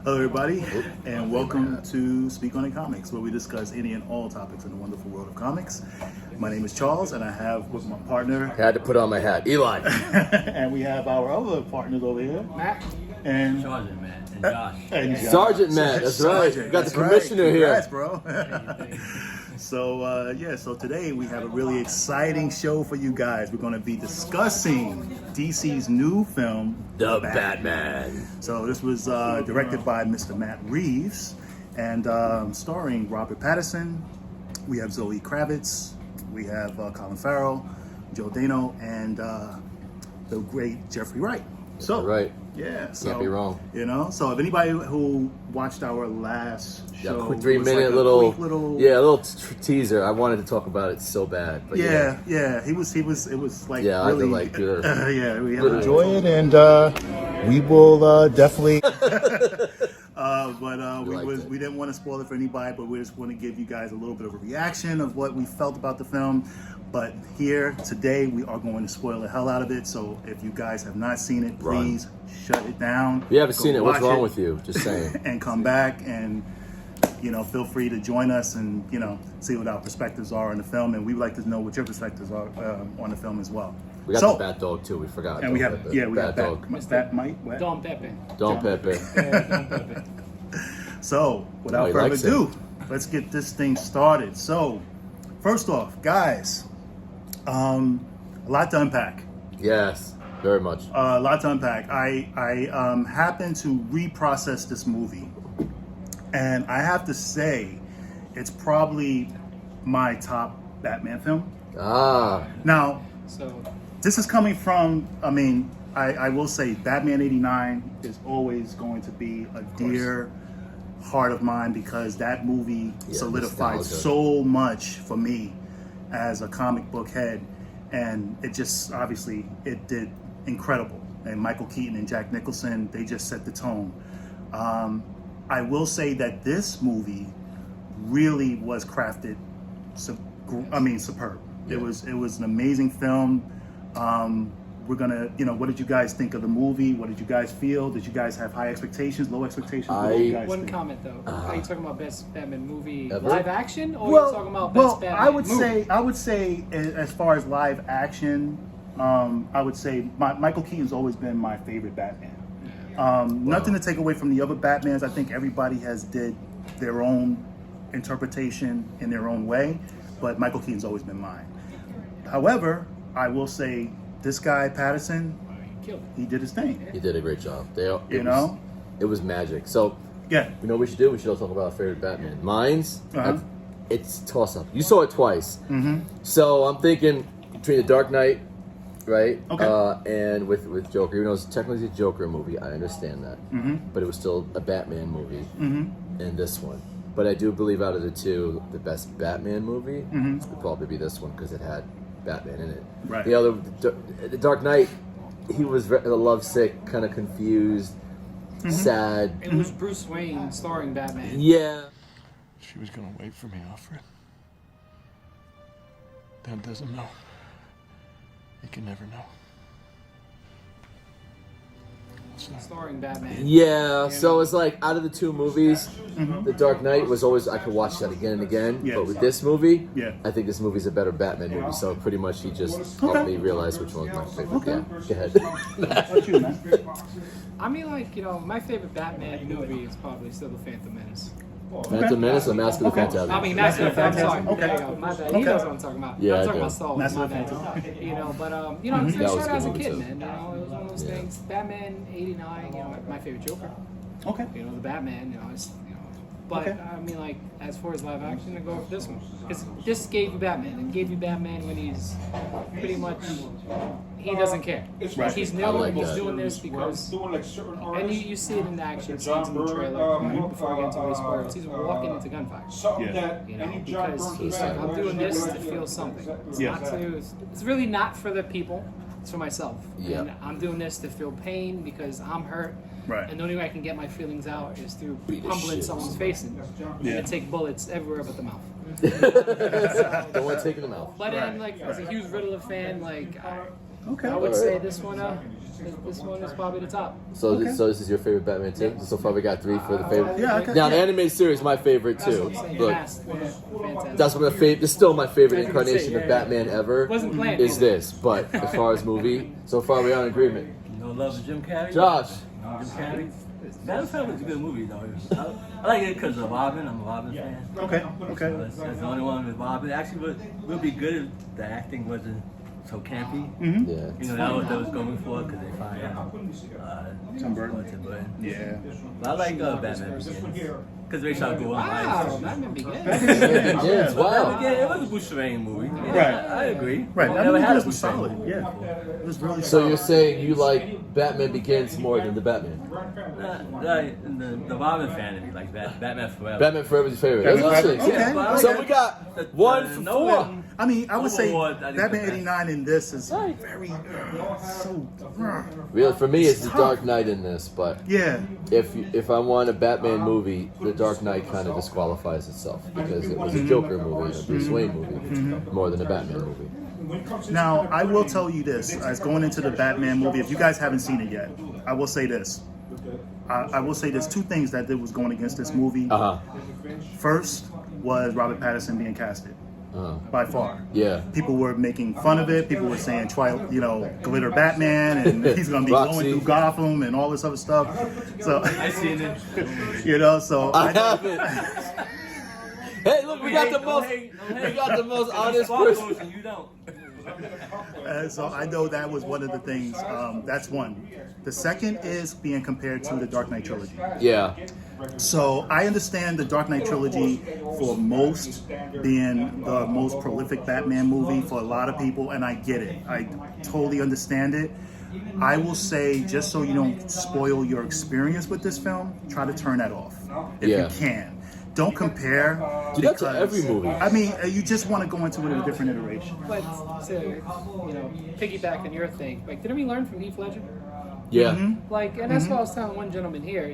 Hello, everybody, and welcome to Speak on It Comics, where we discuss any and all topics in the wonderful world of comics. My name is Charles, and I have with my partner. I had to put on my hat, Eli. And we have our other partners over here, Matt. And Sergeant Matt and Josh. And Josh. Sergeant Matt, that's right. Sergeant, Got the that's right. commissioner Congrats, here. bro. So today we have a really exciting show for you guys. We're going to be discussing DC's new film, The Batman. So this was directed by Mr. Matt Reeves and starring Robert Pattinson. We have Zoe Kravitz. We have Colin Farrell, Joe Dano, and the great Jeffrey Wright. So Right. yeah, so Can't be wrong. You know, so if anybody who watched our last show, Quick it 3 was minute like a little, quick little, yeah, a little teaser. I wanted to talk about it so bad, but yeah. It was like Yeah, really, I had to like, yeah, we have Literally. enjoy it, and we will definitely. We didn't want to spoil it for anybody, but we just want to give you guys a little bit of a reaction of what we felt about the film. But here today, we are going to spoil the hell out of it. So if you guys have not seen it, please shut it down. If you haven't seen it, what's watch wrong with you? Just saying. And come back and, feel free to join us and, see what our perspectives are on the film. And we'd like to know what your perspectives are on the film as well. We got the Bat Dog too. We forgot. And we have, we got Dog. Bat Mike. What? Don Pepe. Don Pepe. Don Pepe. So, without further ado, let's get this thing started. So, first off, guys, a lot to unpack. Yes, very much. A lot to unpack. I happened to reprocess this movie, and I have to say, it's probably my top Batman film. Now, So, this is coming from, I will say Batman 89 is always going to be a dear heart of mine because that movie solidified nostalgia. so much for me as a comic book head, and it just obviously it did incredible. And Michael Keaton and Jack Nicholson, they just set the tone. I will say that this movie really was crafted superb. Yeah. It was an amazing film. We're gonna, what did you guys think of the movie? What did you guys feel? Did you guys have high expectations, low expectations? What did you guys one think? comment though. Are you talking about best Batman movie Ever? live action, or are you talking about best Batman I would movie? say as far as live action, I would say Michael Keaton's always been my favorite Batman. Nothing to take away from the other Batmans. I think everybody has did their own interpretation in their own way, but Michael Keaton's always been mine. However, I will say this guy Pattinson, Killed it. he did his thing. He did a great job. It was magic. So, Yeah. you know what we should do? We should all talk about our favorite Batman. Mine's, Uh-huh. it's toss-up. You saw it twice. Mm-hmm. So I'm thinking between The Dark Knight, right? Okay. And with Joker. Even though it's technically a Joker movie, I understand that. Mm-hmm. But it was still a Batman movie Mm-hmm. in this one. But I do believe out of the two, the best Batman movie Mm-hmm. would probably be this one because it had Batman in it. Right. The other, The Dark Knight, he was lovesick, kind of confused, sad. It was Bruce Wayne starring Batman. Yeah. She was gonna wait for me, Alfred. Dad doesn't know. He can never know. So, Starring Batman. Yeah, so it's like out of the two movies, The Dark Knight was always, I could watch that again and again. Yes. But with this movie, Yeah. I think this movie's a better Batman movie. So pretty much he just helped me realize which one's my favorite. Okay. Yeah, go ahead. What you, man? I mean, my favorite Batman movie is probably still The Phantom Menace. Phantom Menace or Mask of the Phantasm? I mean, Master of the Phantasm. Sorry. Okay. There you go. My bad. Okay. He knows what I'm talking about. Yeah, I'm I talking do. about Star Wars. Master My of the bad. But I was That was shot a as a good kid, movie, man. too. It was one of those things. Batman '89. My favorite Joker. Okay. The Batman. But Okay. I mean, like as far as live action, I go with this one. Because this gave you Batman, and gave you Batman when he's pretty much he doesn't care. Right. He's I new. like He's that. doing this because. And you see it in the action scenes John in the Burke, trailer. Michael Before I get into any spoilers, he's walking into gunfire. Something Yeah. that John Because Burke he's was like, like, I'm doing this to feel something. It's Yeah. not to. It's really not for the people. It's for myself. Yeah. And I'm doing this to feel pain because I'm hurt. Right. And the only way I can get my feelings out is through Beat the humbling shit. someone's face and Yeah. take bullets everywhere but the mouth. Don't want to take it in the mouth. But then, like, as a huge Riddler fan, like, Okay. I would All say right. this one is probably the top. So, Okay. so this is your favorite Batman too? So far we got 3 for the favorite. Yeah, okay. Now the animated series is my favorite That's too. what I'm saying. Look, Fantastic. that's one of the favorite. It's still my favorite As you can incarnation see, of yeah. Batman ever. Wasn't planned. Is this? But as far as movie, so far we are in agreement. No love for Jim Carrey? Josh, Jim Carrey? Batman was a good movie, though. I like it because of Robin. I'm a Robin fan. Okay. Okay. That's the only one with Robin. Actually, would be good if the acting wasn't so campy. Mm-hmm. yeah. You know, that was what they was going for because they find Tim Burton. But Yeah. I like Batman Begins. Because they shot go on Wow, ice. Batman Begins. Begins, wow. Yeah, it was a Bruce Wayne movie. Yeah, Right. I agree. Right. I That never movie had a was Bruce Wayne solid. movie. Yeah. It was really So solid. you're saying you like Batman Begins more than the Batman? The Robin fan of me, like Batman Forever. Batman Forever is your favorite. Batman That's Forever, interesting. okay. but I like So that. we got The- 1 the for Nolan- 4. I mean, I would say Overlord, I think Batman the best. '89 in this is Right. very so. Really, for me, it's the tough. Dark Knight in this. But Yeah. if I want a Batman movie, the Dark Knight kind of disqualifies itself because it was a Joker movie and a Bruce Wayne movie more than a Batman movie. Now, I will tell you this: as going into the Batman movie, if you guys haven't seen it yet, I will say this. I will say there's 2 things that was going against this movie. Uh huh. First was Robert Pattinson being casted, by far. Yeah. People were making fun of it. People were saying, glitter Batman, and he's going to be Roxy. going through Gotham and all this other stuff. So, I seen it. so I haven't. Hey, look, we got the most. We got the most honest person. You don't. So I know that was one of the things. That's one. The second is being compared to the Dark Knight trilogy. Yeah. So I understand the Dark Knight trilogy for most being the most prolific Batman movie for a lot of people, and I get it. I totally understand it. I will say, just so you don't spoil your experience with this film, try to turn that off if Yeah. you can. Don't compare. Do that to because- every movie. I mean, you just want to go into it in a different iteration. But to piggyback on your thing, like, didn't we learn from Heath Ledger? Yeah. Like, and that's what I was telling one gentleman here.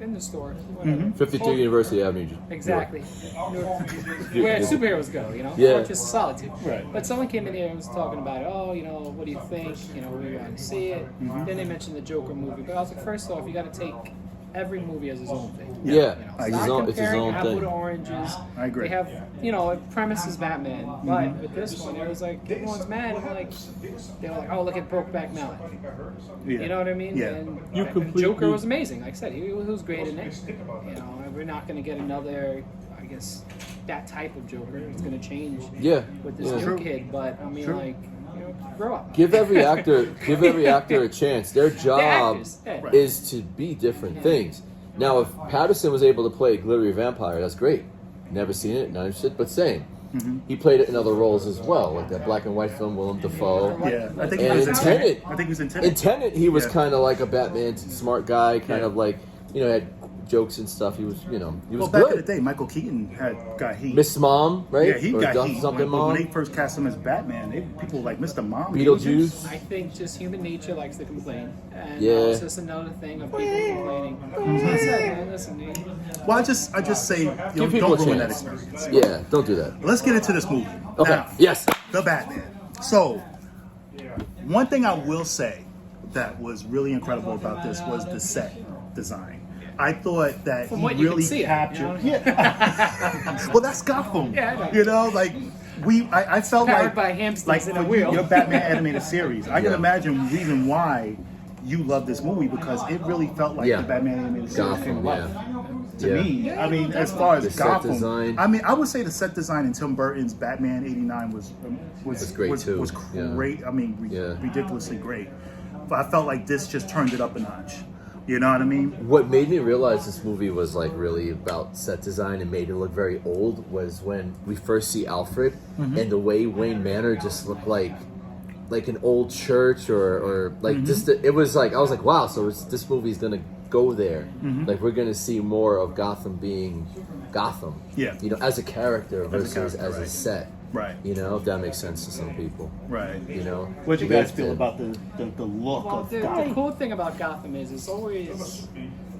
In the store. whatever. 53 University Avenue. Exactly. Where superheroes go, Yeah. Fortress of Solitude. Right. But someone came in here and was talking about it. Oh, what do you think? We want to see it. Then they mentioned the Joker movie. But I was like, first off, you got to take every movie as its own thing. Yeah. I It's agree. his own, it's his Comparing own apple thing. to oranges. I agree. They have, premise is Batman. But with this one, it was like, everyone's mad. And like, they were like, oh, look at Brokeback Mountain. Yeah. You know what I mean? Yeah. And Joker was amazing. Like I said, he was great in it. We're not going to get another, I guess, that type of Joker. It's going to change Yeah. with this Yeah. new kid. But I mean, grow up. Give every actor a chance. Their job actors, yeah. is to be different things. Now, if Patterson was able to play a glittery vampire, that's great. Never seen it, not interested, but same. He played it in other roles as well, like that black and white film, Willem Dafoe. Yeah, I think And he was in in Tenet. Tenet. I think he was in Tenet. In Tenet, he was Yeah. kind of like a Batman, smart guy, kind Yeah. of like, had jokes and stuff. He was, he was Well, back in the good. day, Michael Keaton got heat. Miss Mom, right? Yeah, he Or got something heat. Something When Mom. they first cast him as Batman, people were like, Mr. Mom. Beetlejuice. I think just human nature likes to complain. And Yeah. it's just another thing of people complaining. So I said, man, listen, Well, I just say, Give people don't a ruin that chance. experience. Yeah, don't do that. Let's get into this movie. Okay. Now, Yes. The Batman. So, one thing I will say that was really incredible about this was the set design. I thought that From he what you really can see, captured. you know? Yeah. Well, that's Gotham. Yeah, I know. Like I felt Powered like by hamsters like in a for wheel. your Batman animated series. I can Yeah. imagine the reason why you love this movie because it really felt like Yeah. the Batman animated series Gotham, came to life. yeah. To Yeah. me, I mean, as far as The set Gotham, design. I mean, I would say the set design in Tim Burton's Batman '89 was great, too. Was Yeah. great. I mean, Yeah. ridiculously great. But I felt like this just turned it up a notch. You know what I mean? What made me realize this movie was like really about set design and made it look very old was when we first see Alfred and the way Wayne Manor just looked like an old church or like just it was like I was like, wow, so this movie's gonna go there. Like we're gonna see more of Gotham being Gotham. Yeah. As a character versus character, as a right. set. Right. If that makes sense to some people. Right. What do you guys feel about the look Well, of the Gotham? cool thing about Gotham is it's always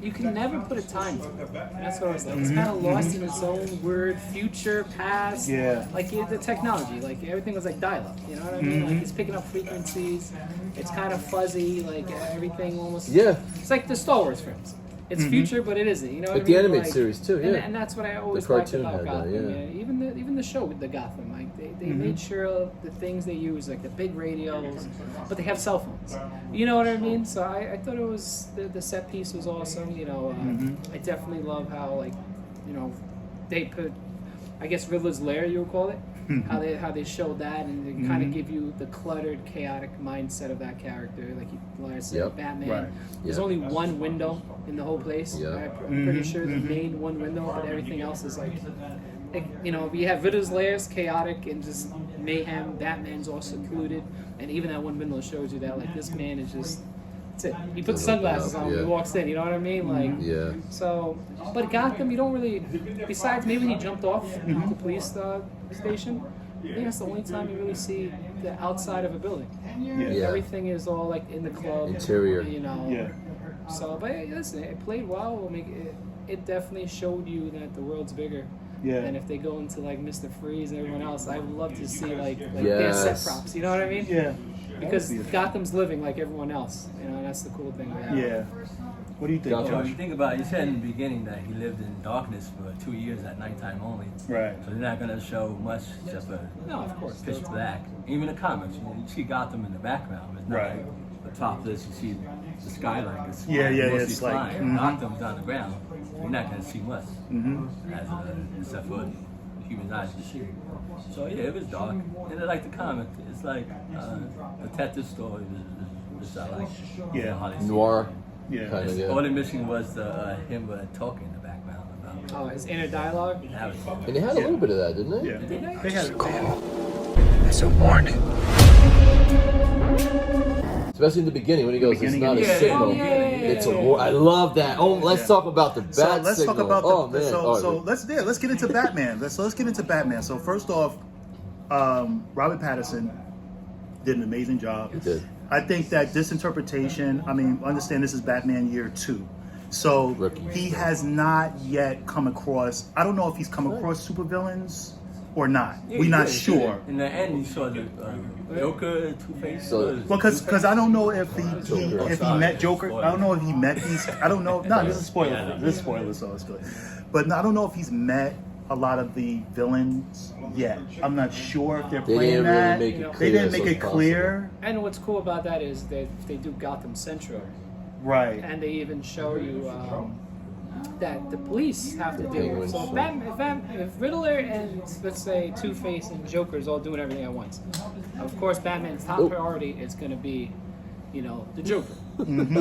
you can never put a time to it. And that's what I was like. It's kind of lost in its own word, future, past. Yeah. Like the technology, like everything was like dial-up. You know what I mean? Like he's picking up frequencies. It's kind of fuzzy. Like everything almost. Yeah. It's like the Star Wars films. It's future, but it isn't. You know what Like I the mean? animated series too, yeah. And that's what I always The liked cartoon about had that, Gotham. yeah. Even the show with the Gotham, like they made sure the things they use, like the big radios, but they have cell phones. You know what I mean? So I thought it was the set piece was awesome. You know, I definitely love how like, you know, they put, I guess Riddler's lair, you would call it. How they showed that, and they kind of give you the cluttered, chaotic mindset of that character. Like you said, Yep. Batman. Right. There's Yeah. only one window in the whole place. Yeah. I'm pretty sure the main one window, but everything else is like, you know, you have Riddler's lairs, chaotic and just mayhem. Batman's all secluded, and even that one window shows you that like this man is just. That's it. He puts sunglasses on when he walks in. You know what I mean? Like. Yeah. So, but Gotham, you don't really. Besides, maybe when he jumped off the police station. I think that's the only time you really see the outside of a building. Yeah. Everything is all like in the club. Interior. You know. Yeah. So, but listen, it played well. I mean, it definitely showed you that the world's bigger. Yeah. And if they go into like Mr. Freeze and everyone else, I would love to see like their Yes. set props. You know what I mean? Yeah. Because Gotham's living like everyone else. You know, that's the cool thing. About it. Yeah. What do you think, Gotham. When Josh? you think about it, you said in the beginning that he lived in darkness for 2 years at nighttime only. Right. So they're not going to show much, just a No, of course. pitch black. Even the comics, you see Gotham in the background. It's not Right. like the topless, you see the skyline. It's Yeah, mostly it's like, flying. Gotham's on the ground. You're not going to see much, except for the human eyes to see. So yeah, it was dark. And I like the comic. It's like detective story. Which I like. Yeah. How they see it. Noir. Yeah. Kind of, yeah. All the missing was him talking in the background about. Oh, his inner dialogue. That was And they had a little bit of that, didn't they? Yeah. They had. It's a warning. Especially in the beginning when he goes, it's Beginning not of a the- signal. Yeah. It's a war. I love that. Oh, let's talk about the bat So let's signal. talk about the. oh, man. Let's get into Batman. Let's get into Batman. So first off, Robert Pattinson did an amazing job. He did. I think that this interpretation. I mean, understand this is Batman year 2. So Rookie. he has not yet come across. I don't know if he's come across supervillains or not. We're not sure. In the end, you saw the Joker, Two-Face. So- Well, because I don't know if he met Joker. I don't know if he met these. I don't know. No, this is spoiler. This is spoiler, so it's good. But I don't know if he's met a lot of the villains yet. I'm not sure if they're They playing didn't really that. make it They clear didn't as make was it clear. And what's cool about that is that they do Gotham Central, Right. and they even show you that the police have to do it. Penguin So show. if Riddler and let's say Two-Face and Joker is all doing everything at once, of course Batman's top priority is going to be, you know, the Joker.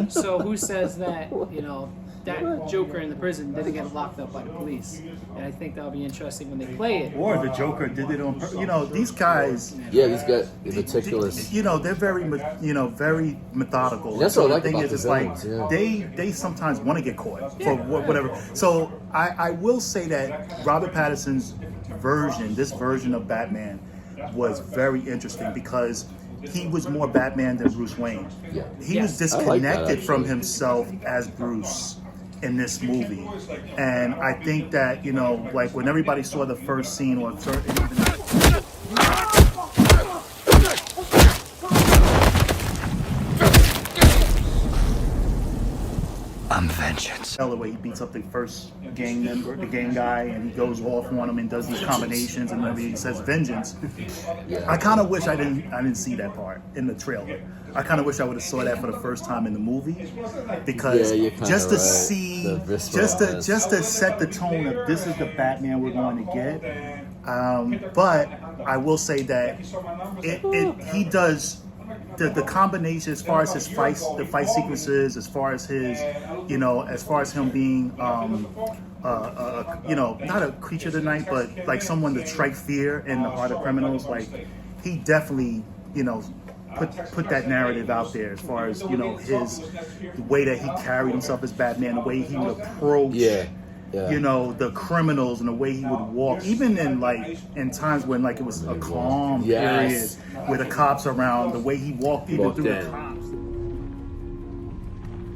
So who says that, you know, that Joker in the prison didn't get locked up by the police? And I think that'll be interesting when they play it. Or the Joker did it on purpose. You know, these guys. Yeah, these guys, meticulous. You know, they're very methodical. That's what I So like the thing about is, the it's like villains, they sometimes want to get caught for whatever. So I will say that Robert Pattinson's version, this version of Batman, was very interesting because he was more Batman than Bruce Wayne. Yeah. He was I like that, disconnected from actually. himself as Bruce in this movie. And I think that, you know, like when everybody saw the first scene or I'm vengeance. the way he beats up the first gang member, the gang guy, and he goes off on him and does these combinations, and then he says vengeance. I kind of wish I didn't see that part in the trailer. I kind of wish I would have saw that for the first time in the movie, because Yeah, you're kinda just to right. see, The visceralness. just to set the tone of this is the Batman we're going to get. But I will say that he does. The combination as far as his fights, the fight sequences, as far as his, you know, as far as him being, you know, not a creature of the night, but like someone to strike fear in the heart of criminals. Like he definitely, you know, put that narrative out there as far as, you know, the way that he carried himself as Batman, the way he would approach. Yeah. You know, the criminals and the way he would walk, even in times when like it was a calm Yes. period with the cops around, the way he walked even Walked through in. the cops.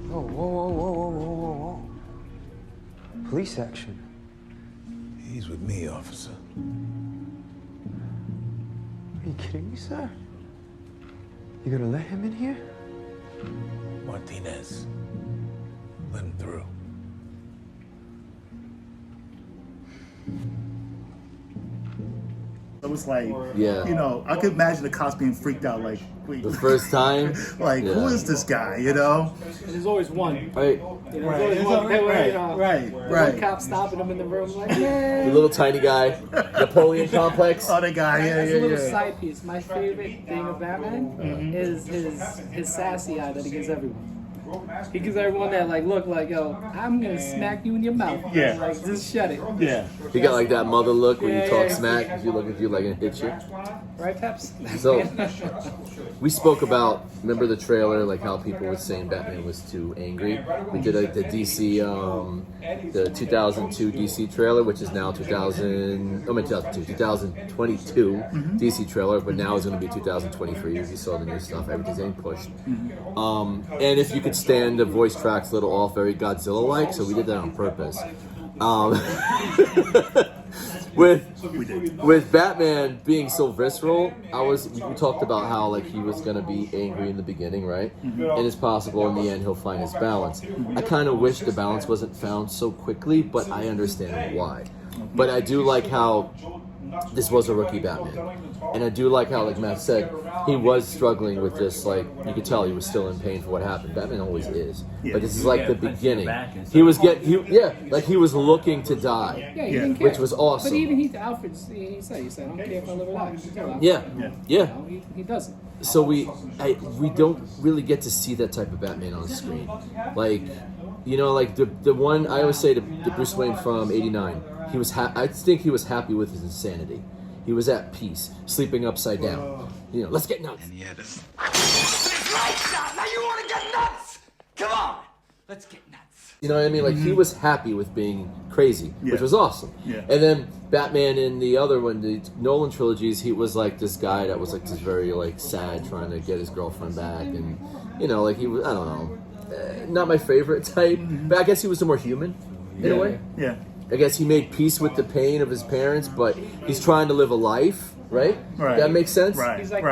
Whoa, whoa, whoa, whoa, whoa, whoa, whoa. police action. He's with me, officer. Are you kidding me, sir? You gonna let him in here? Martinez. Let him through. It was like, Yeah. you know, I could imagine the cops being freaked out, like, wait, The first time, like, who Yeah. is this guy, you know? And there's always one. right? You know, there's always one. Right. One cop stopping him in the room, like, The yeah. little tiny guy, Napoleon complex. Oh, the guy, As a little yeah. side piece, my favorite thing of Batman is his sassy eye that he gives everyone. He gives everyone that like look like, yo, I'm gonna smack you in your mouth. Yeah. Like just shut it. Yeah. He got like that mother look when Yeah, you talk yeah. smack. If you look at you like it hit you. Right, Peps? So we spoke about, remember the trailer, like how people were saying Batman was too angry. We did like the DC, the 2002 DC trailer, which is now 2022 DC trailer, but now it's going to be 2023. If you saw the new stuff, everything's getting pushed. And if you could stand the voice tracks a little off, very Godzilla-like, so we did that on purpose. With Batman being so visceral, we talked about how like he was gonna be angry in the beginning, right? And it's possible in the end he'll find his balance. I kind of wish the balance wasn't found so quickly, but I understand why. But I do like how this was a rookie Batman, and I do like how, like Matt said, he was struggling with this. Like you could tell he was still in pain for what happened. Batman always is, but this is like the beginning. He was like he was looking to die. Yeah, he didn't care. Which was awesome. But even Alfred, he said, I don't care if I live or die. Yeah. You know, he doesn't. So we don't really get to see that type of Batman on screen. Like, you know, like the one I always say, the Bruce Wayne from '89. He was I think he was happy with his insanity. He was at peace, sleeping upside down. You know, let's get nuts. And yet, right shot. Now you want to get nuts? Come on, let's get nuts. You know what I mean? Like he was happy with being crazy, which was awesome. Yeah. And then Batman in the other one, the Nolan trilogies, he was like this guy that was like this very like sad, trying to get his girlfriend back, and you know, like he was, I don't know, not my favorite type, but I guess he was the more human in a way. Yeah. I guess he made peace with the pain of his parents, but he's trying to live a life, right? Right. That makes sense? Right. He's like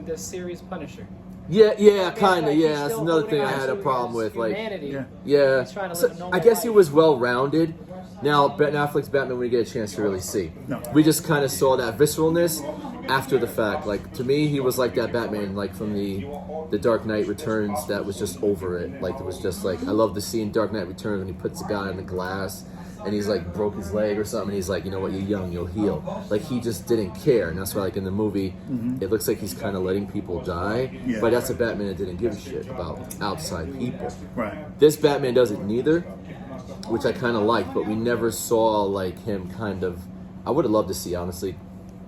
the series Punisher. Yeah, kind of, Like, he's yeah. That's still another holding thing I on had to a problem his with. Like, humanity. yeah. He's trying to So, live a normal I guess he life. was well-rounded. Now, Ben Affleck's Batman, we get a chance to really see. No. We just kind of saw that visceralness after the fact. Like, to me, he was like that Batman, like from the Dark Knight Returns, that was just over it. Like, it was just like, I love the scene Dark Knight Returns when he puts the guy in the glass and he's like broke his leg or something. And he's like, you know what, you're young, you'll heal. Like, he just didn't care. And that's why, like, in the movie, it looks like he's kind of letting people die. Yeah. But that's a Batman that didn't give a shit about outside people. Right. This Batman doesn't neither, which I kind of like, but we never saw like him kind of. I would have loved to see, honestly,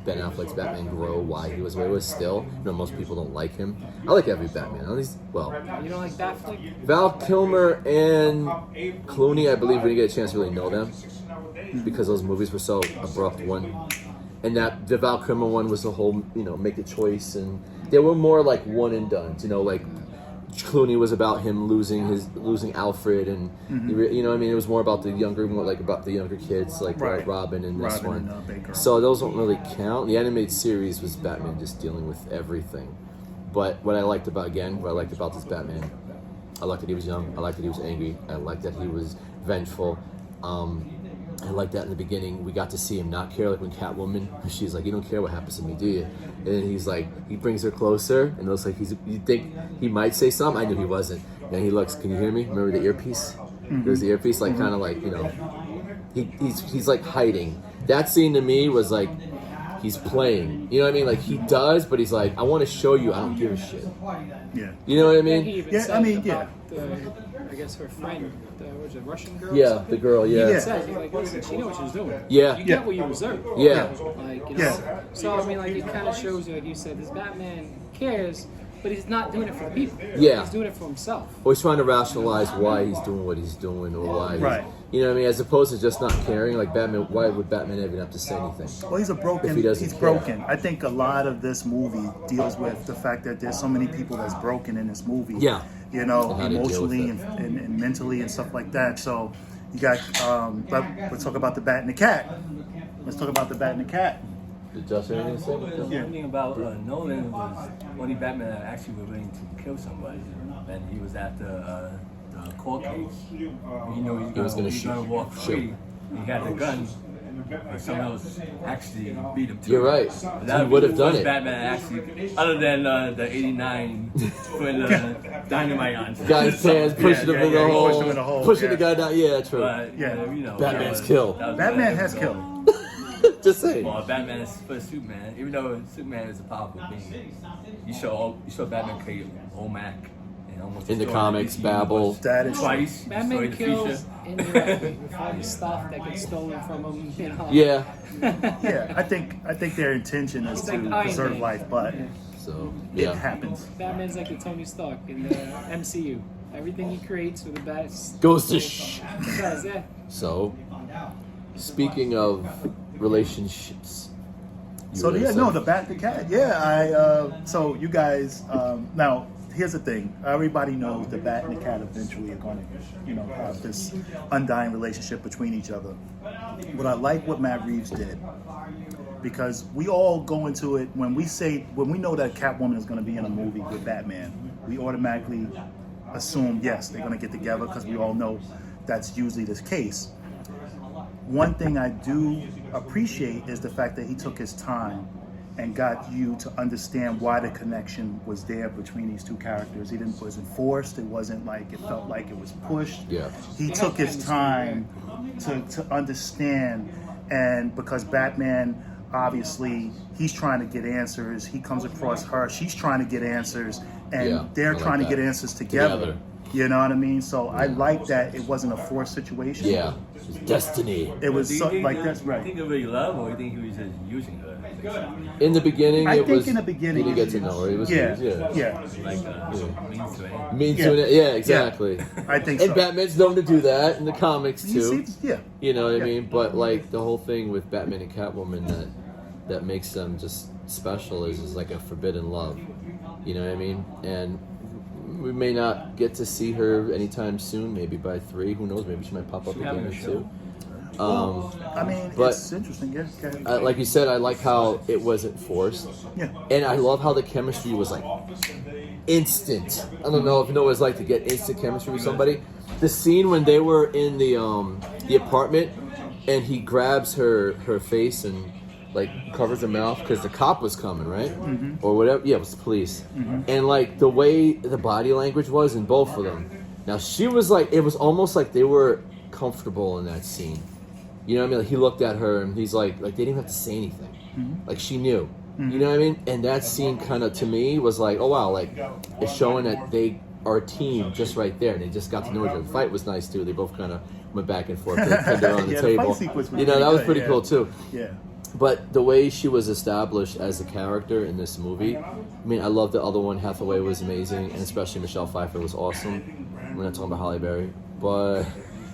Ben Affleck's Batman grow. Why he was where he was still. You know, most people don't like him. I like every Batman. At least, well, You don't like Batfleck? Val Kilmer and Clooney, I believe we didn't get a chance to really know them because those movies were so abrupt. And that the Val Kilmer one was the whole, you know, make a choice, and they were more like one and done. You know, like Clooney was about him losing Alfred, and you know what I mean. It was more about the younger, more like about the younger kids, like Right. Robin and this Robin one. and, Baker. So those don't really count. The animated series was Batman just dealing with everything. But what I liked about this Batman, I liked that he was young. I liked that he was angry. I liked that he was vengeful. I liked that in the beginning. We got to see him not care, like when Catwoman, she's like, you don't care what happens to me, do you? And then he's like, he brings her closer, and it looks like you think he might say something. I knew he wasn't. And he looks, can you hear me? Remember the earpiece? There's the earpiece, like kind of like, you know, he's like hiding. That scene to me was like, he's playing. You know what I mean? Like he does, but he's like, I want to show you I don't give a shit. Yeah. You know what I And he mean? even Yeah, said I mean, about I guess her friend, was it Russian girl? or Yeah, something? the girl, He yeah. even says, he's like, listen, she knows what she's doing. Yeah. You get what you deserve. Yeah. Like, you know, Yeah. So, I mean, like, it kind of shows you, like you said, this Batman cares, but he's not doing it for the people. Yeah. He's doing it for himself. Or he's trying to rationalize why he's doing what he's doing, or why he's, Right. you know what I mean? As opposed to just not caring. Like Batman, why would Batman even have to say anything? Well, he's If he doesn't he's care. broken. I think a lot of this movie deals with the fact that there's so many people that's broken in this movie. Yeah. You know, And how to deal with emotionally it. and mentally and stuff like that. So, You got. Let's talk about the Bat and the Cat. Let's talk about the Bat and the Cat. Did Josh have anything to say? The one thing about Nolan was only Batman that actually was willing to kill somebody, and he was at the court case. You know he's gonna walk free. He had the gun, but someone else actually beat him too. You're right. That He would have done was it. Batman actually, other than the '89 putting dynamite on. Guy's pants, pushing him in the hole, push him in the hole, pushing yeah. the guy down. Yeah, true. But, Yeah. you know, Batman's that kill. that was Batman bad. has killed. Just saying. Well, Batman is for Superman. Even though Superman is a powerful being, you saw Batman create Omac and almost In the destroy comics, DC Babel. That is twice. Batman destroyed the kills future. indirectly with all the stuff that gets stolen from him. You know. Yeah. Yeah, I think their intention is It's to like Iron preserve Man. life, but So it yeah. happens. Batman's like the Tony Stark in the MCU. Everything he creates for the best Goes to does, yeah. So, speaking of relationships. you So were yeah, gonna no, say- the Bat the Cat. Yeah, so you guys now here's the thing. Everybody knows the Bat and the Cat eventually are going to, have this undying relationship between each other. But I like what Matt Reeves did because we all go into it when we know that Catwoman is going to be in a movie with Batman, we automatically assume yes they're going to get together because we all know that's usually the case. One thing I do appreciate is the fact that he took his time and got you to understand why the connection was there between these two characters. It wasn't forced. It wasn't like it felt like it was pushed. Yeah. He took his time to understand, and because Batman, obviously, he's trying to get answers. He comes across her. She's trying to get answers, and Yeah, they're I like trying to that. get answers together. You know what I mean? So I like that it wasn't a forced situation. Yeah. Destiny. It was Do you so, think like that- that's Do you right. think it really love, or do you think he was just using her? In the beginning, I it think was. in the beginning, You didn't get to know her. It was. Yeah, Yeah. yeah. Like means to it. Mean Yeah. to it. Yeah, exactly. I think And so. Batman's known to do that in the comics You too. see, yeah. You know what Yeah. I mean? But like the whole thing with Batman and Catwoman that makes them just special is like a forbidden love. You know what I mean? And we may not get to see her anytime soon. Maybe by 3. Who knows? Maybe she might pop up She again having or a show. 2. I mean, but- it's interesting. Yeah, okay. Like you said, I like how it wasn't forced. Yeah. And I love how the chemistry was like instant. I don't know if you know what it's like to get instant chemistry with somebody. The scene when they were in the apartment and he grabs her face and like covers her mouth because the cop was coming, right? Or whatever. Yeah, it was the police. And like the way the body language was in both of them. Now she was like, it was almost like they were comfortable in that scene. You know what I mean? Like he looked at her and he's like they didn't even have to say anything. Like she knew. You know what I mean? And that scene kind of to me was like, oh wow, like it's showing that they are a team just right there, and they just got to know each other. The fight was nice too. They both kind of went back and forth. They pinned her on the Yeah, the table. fight sequence was You know, pretty that was good, pretty yeah. cool too. Yeah. But the way she was established as a character in this movie, I mean, I love the other one. Hathaway was amazing, and especially Michelle Pfeiffer was awesome. We're not talking about Halle Berry, but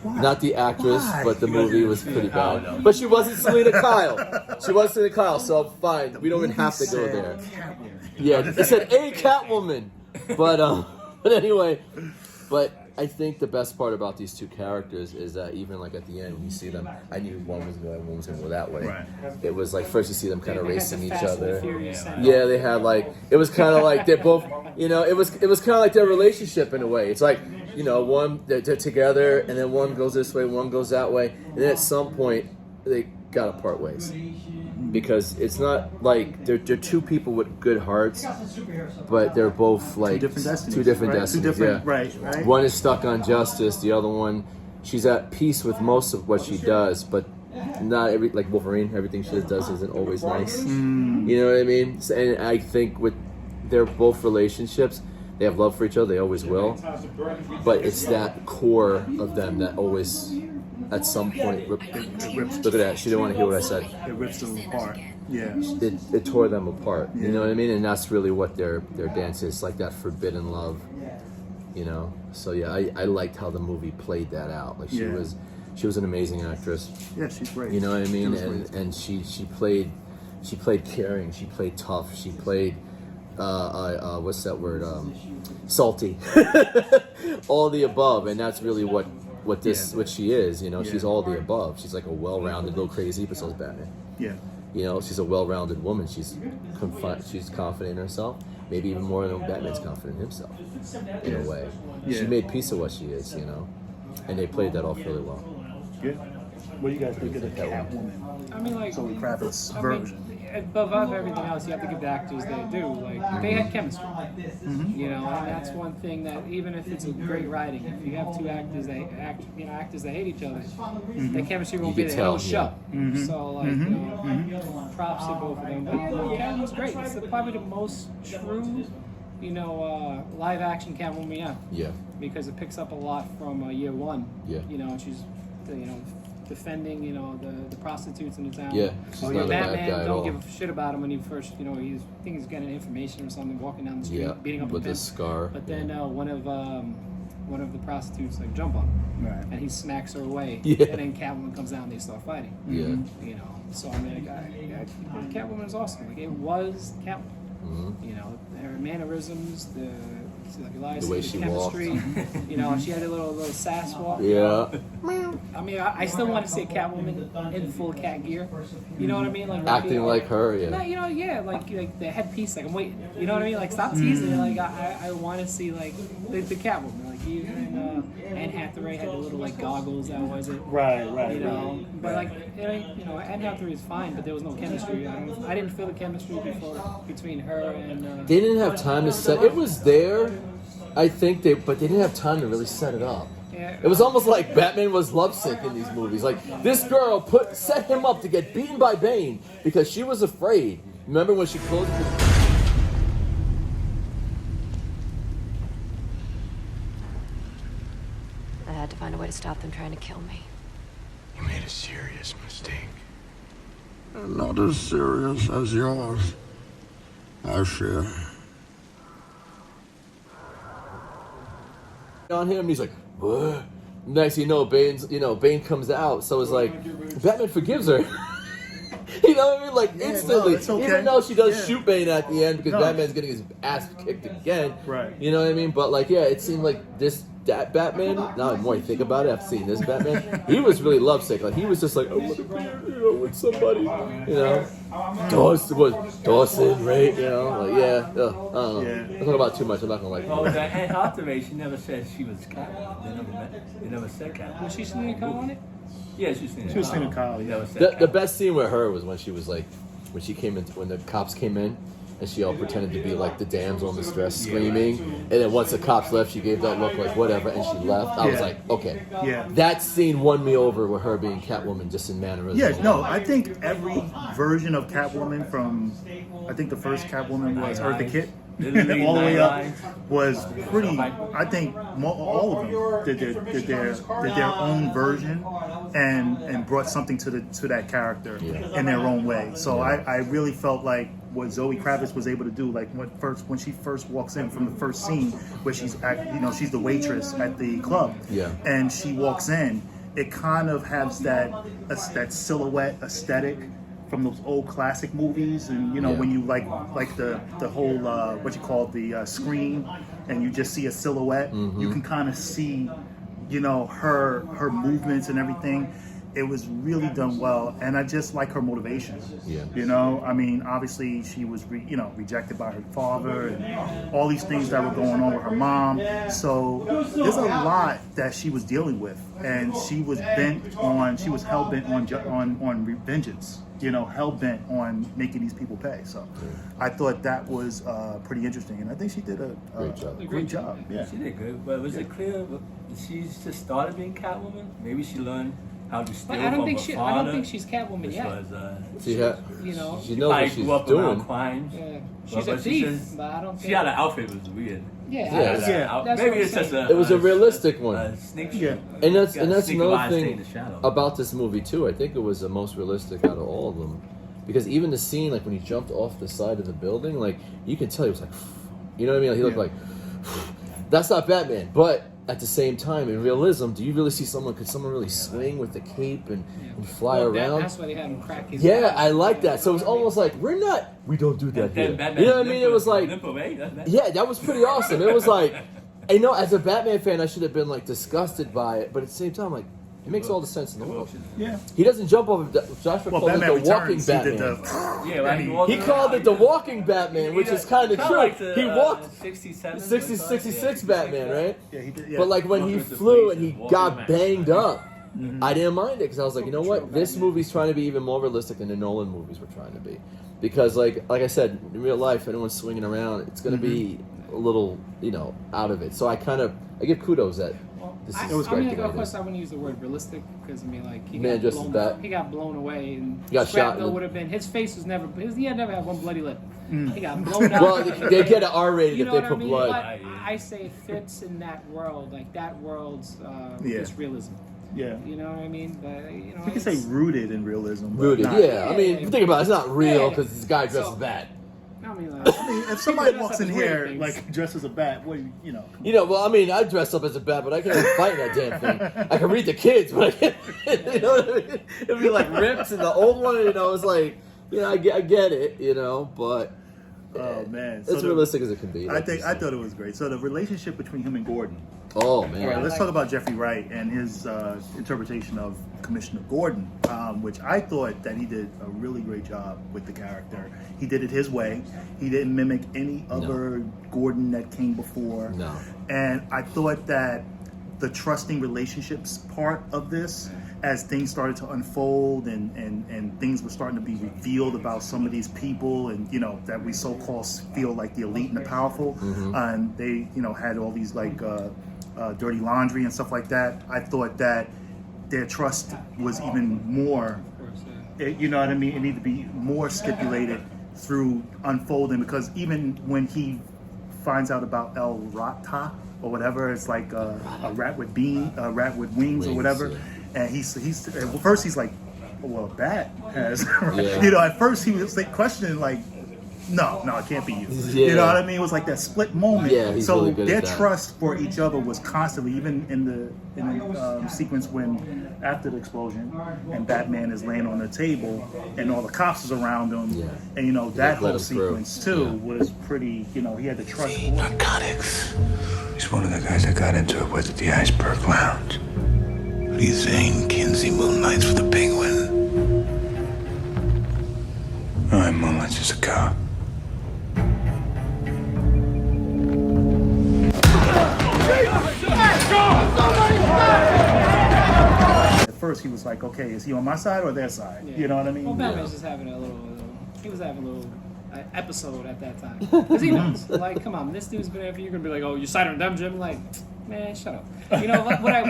not the actress, Why? but the movie was pretty bad. But she wasn't Selena Kyle. She wasn't Selena Kyle, so fine. We don't even have to go Said there. Catwoman. Yeah, it said a Catwoman, but anyway, but I think the best part about these two characters is that even like at the end when you see them, I knew one was going, one was going to go that way. Right. It was like first you see them kind of They had racing the each Fast and other. Furious sound. Yeah, they had like it was kind of like they're both, you know, it was kind of like their relationship in a way. It's like, you know, one they're together and then one goes this way, one goes that way, and then at some point they gotta part ways. Because it's not like they're two people with good hearts, but they're both like Two different destinies. Two different right? destinies. Two different, yeah. right. One is stuck on justice. The other one, she's at peace with most of what she does, but not every like Wolverine. Everything she does isn't always nice. You know what I mean? So, and I think with their both relationships, they have love for each other. They always will. But it's that core of them that always, at some point, It rips, look at that. She didn't want to hear what I said. it rips them apart. Yeah. It tore them apart. You know what I mean? And that's really what their dance is, like that forbidden love. You know? So yeah, I liked how the movie played that out. Like she Yeah. was an amazing actress. Yeah, she's great. You know what I mean? She was great. And she played caring, she played tough, she played what's that word? Salty. All the above, and that's really what what she is. You know, she's all the above. She's like a well-rounded, little crazy, but so is Batman. Yeah. You know, she's a well-rounded woman. She's confident in herself. Maybe even more than Batman's confident in himself, in a way. Yeah. She made peace of what she is, you know, and they played that off really well. Good. What do you guys think of the Catwoman? I mean, like Zoe Kravitz I version. mean, above everything else, you have to give the actors they do. Like they had chemistry, you know, and that's one thing that even if it's a great writing, if you have two actors that actors that hate each other, the chemistry won't You be can there the whole tell, show. So like, you know, props to both of them. But yeah, Catwoman's great. It's probably the most true, you know, live action Catwoman we have. Yeah. Because it picks up a lot from year one. Yeah. You know, and she's, you know, defending, you know, the prostitutes in the town. Yeah, she's not a bad Batman guy at don't all. give a shit about him when he first, you know, I think he's getting information or something, walking down the street, Yeah, beating up with a the pimp. scar. But then one of the prostitutes like jump on him, Right. and he smacks her away. Yeah. And then Catwoman comes down, and they start fighting. Yeah. You know, so I mean, Catwoman is awesome. Like it was Catwoman. You know, her mannerisms, like The way she chemistry. You know, she had a little sass walk. Yeah. I mean, I still want to see a Catwoman in full cat gear. You know what I mean? Like Acting like her, No, yeah. you know, yeah, like the headpiece. Like I'm waiting. You know what I mean? Like stop teasing. Like I want to see like the Catwoman. Like even Anne Hathaway had the little like goggles. That was it. Right. You know, but like you know, Anne Hathaway is fine, but there was no chemistry. I didn't feel the chemistry between her and. They didn't have time to set. It was there, I think but they didn't have time to really set it up. Yeah. It was almost like Batman was lovesick in these movies. Like this girl set him up to get beaten by Bane because she was afraid. Remember when she closed the I had to find a way to stop them trying to kill me. You made a serious mistake. Not as serious as yours, I fear. on him, and he's like, what? Next thing you know, Bane comes out, so it's like Batman forgives her. You know what I mean? Like instantly, it's okay. even though she does shoot Bane at the end because Batman's getting his ass kicked again. Right. You know what I mean? But like, yeah, it seemed like that Batman. Now the more you think about it, after seeing this Batman, he was really lovesick. Like he was just like, I want to be, with somebody. You know, Dawson, right? You know, like yeah. I don't know. I'm talking about too much. I'm not gonna like. Oh, the Anne Hathaway, she never said she was Catwoman. They never said Catwoman. Was she singing a call on it? Yeah, she was singing Kyle. Yeah. The best scene with her was when she was like, when she came in, when the cops came in, and she all pretended to be like the damsel in distress, screaming, and then once the cops left, she gave that look like whatever, and she left. I was like, okay, that scene won me over with her being Catwoman, just in mannerisms. Yeah, no, I think every version of Catwoman from, I think the first Catwoman was Eartha Kitt, all the way up, was pretty. I think all of them did their own version and brought something to that character in their own way. So I really felt like what Zoe Kravitz was able to do, like when she first walks in from the first scene where she's she's the waitress at the club, and she walks in, it kind of has that silhouette aesthetic from those old classic movies, and when you like the whole what you call the screen, and you just see a silhouette, you can kind of see her movements and everything. It was really done well, and I just like her motivation. I mean, obviously she was rejected by her father, and all these things that were going on with her mom. So there's a lot that she was dealing with, and she was hell bent on vengeance. Hell bent on making these people pay. So I thought that was pretty interesting, and I think she did a great job. Yeah, she did good. But was it clear that she just started being Catwoman? Maybe she learned how to steal I don't from think her father. I don't think she's Catwoman yet. She knows what she's doing. Crimes. Yeah. She's a thief, but I don't think she had an outfit that was weird. Maybe it's just it was a realistic one. And that's sneak another eye, stay in thing the shadow. about this movie too. I think it was the most realistic out of all of them, because even the scene like when he jumped off the side of the building, like you could tell he was like, you know what I mean? Like, he looked like that's not Batman, but at the same time, in realism, do you really see could someone really swing with the cape and fly around? That's why they had him crack his Yeah, I like that. So it was almost like, we don't do that here. You know what I mean? It was like, yeah, that was pretty awesome. It was like, I know, as a Batman fan, I should have been like disgusted by it, but at the same time, like, it makes all the sense in the world. Yeah. He doesn't jump off of Joshua called it the walking Batman. Yeah, right. He called it the walking Batman, which is kind of true. Like the, he walked 67, 66 Batman, right? Yeah, he did. Yeah. But like when he flew and he got banged up, I didn't mind it because I was like, you know what? This movie's trying to be even more realistic than the Nolan movies were trying to be. Because like I said, in real life, anyone's swinging around, it's going to be a little, out of it. So I give kudos that it was great. Of course, I wouldn't use the word realistic because he Man dressed as Bat. He got blown away, and He got shot. would have been. His face was never. He had never had one bloody lip. He got blown out. Well, they get an R-rated if they put blood. But I say it fits in that world, like that world's just realism. Yeah. You know what I mean? But you can say rooted in realism. Rooted, not, yeah. I mean, if you think about it, it's not real because this guy dressed as Bat. I mean, if somebody walks in here like dressed as a bat, well, Well, I mean, I dress up as a bat, but I can't fight in that damn thing. I can read the kids, but I can't. You know what I mean? It'd be like rips and the old one. It's like, I get it, but. Oh man, it's realistic as it can be. I thought it was great. So the relationship between him and Gordon. Oh man! All right, let's talk about Jeffrey Wright and his interpretation of Commissioner Gordon, which I thought that he did a really great job with the character. He did it his way. He didn't mimic any other Gordon that came before. No. And I thought that the trusting relationships part of this, as things started to unfold and things were starting to be revealed about some of these people and that we so-called feel like the elite and the powerful, and they had all these like dirty laundry and stuff like that. I thought that their trust was even more, you know what I mean? It needed to be more stipulated through unfolding, because even when he finds out about El Rata or whatever, it's like a rat with wings or whatever. Yeah. And he's well, first he's like, well, a bat has, Yeah. At first he was like questioning, like, no, it can't be you. Yeah. You know what I mean? It was like that split moment. Yeah, he's so really good their at that. trust for each other was constantly, even in the sequence when after the explosion and Batman is laying on the table and all the cops is around him, and that let whole him through. sequence too was pretty. He had to trust. Narcotics. He's one of the guys that got into it with at the Iceberg Lounge. What do you think? Kinsey moonlights for the Penguin. All right, moonlights as a cop. At first he was like, okay, is he on my side or their side? Yeah. You know what I mean? Well, Batman was just having a little. He was having a little episode at that time because he knows. Like, come on, this dude's been after you. You're gonna be like, oh, you siding with them, Jim? Like, man, shut up.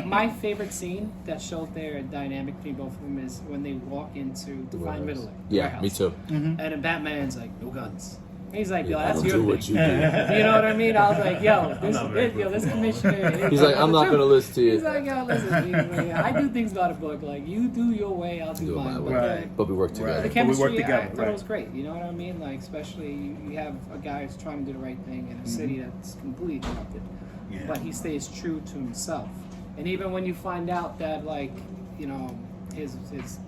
My favorite scene that showed their dynamic between both of them is when they walk into to find Riddler. Yeah, warehouse. me too. And then Batman's like, no guns. And he's like, yo, I that's don't your do what thing. you do. You know what I mean? I was like, this commissioner. He's like, I'm not gonna listen to you. He's like, yo, listen, I do things by the book. Like, you do your way, I'll do mine. But we work together. The chemistry, we work together, I thought it was great. You know what I mean? Like, especially you have a guy who's trying to do the right thing in a city that's completely corrupted, but he stays true to himself. And even when you find out that, like, his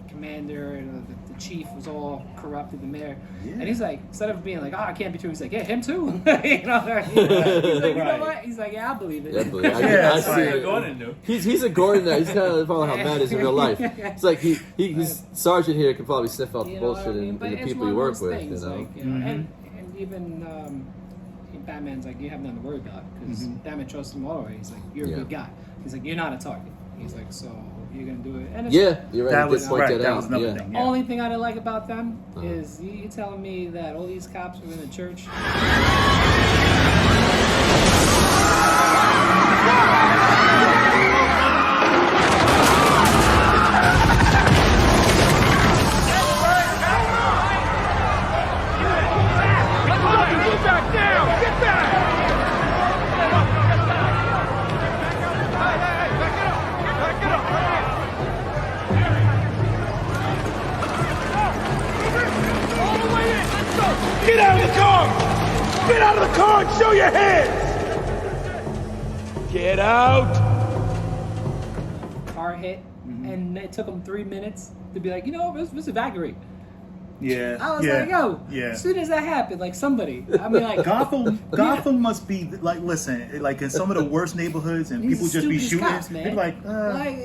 commander and the chief was all corrupted, the mayor, and he's like, instead of being like, I can't be true, he's like, yeah, him too. He's like, you know what? He's like, yeah, I believe it. I see it. Gordon knew. He's a Gordon now. He's kind of probably how Matt is in real life. It's like he's Sergeant here can probably sniff out the bullshit in the people you work with. Like, and even Batman's like, you have nothing to worry about because Batman trusts him all the way. He's like, you're a good guy. He's like, you're not a target. He's like, so you're gonna do it. And you're right. That was point that out. was another thing. Yeah. Only thing I didn't like about them is you telling me that all these cops were in the church. Get back down! Get back! Get out of the car! Get out of the car and show your hands! Get out! Car hit, and it took them 3 minutes to be like, let's evacuate. Yeah. I was yeah, like, yo, yeah. as soon as that happened, like somebody, I mean, like Gotham must be like, listen, like in some of the worst neighborhoods, and These people just be stupidest shooting. cops, man. People like,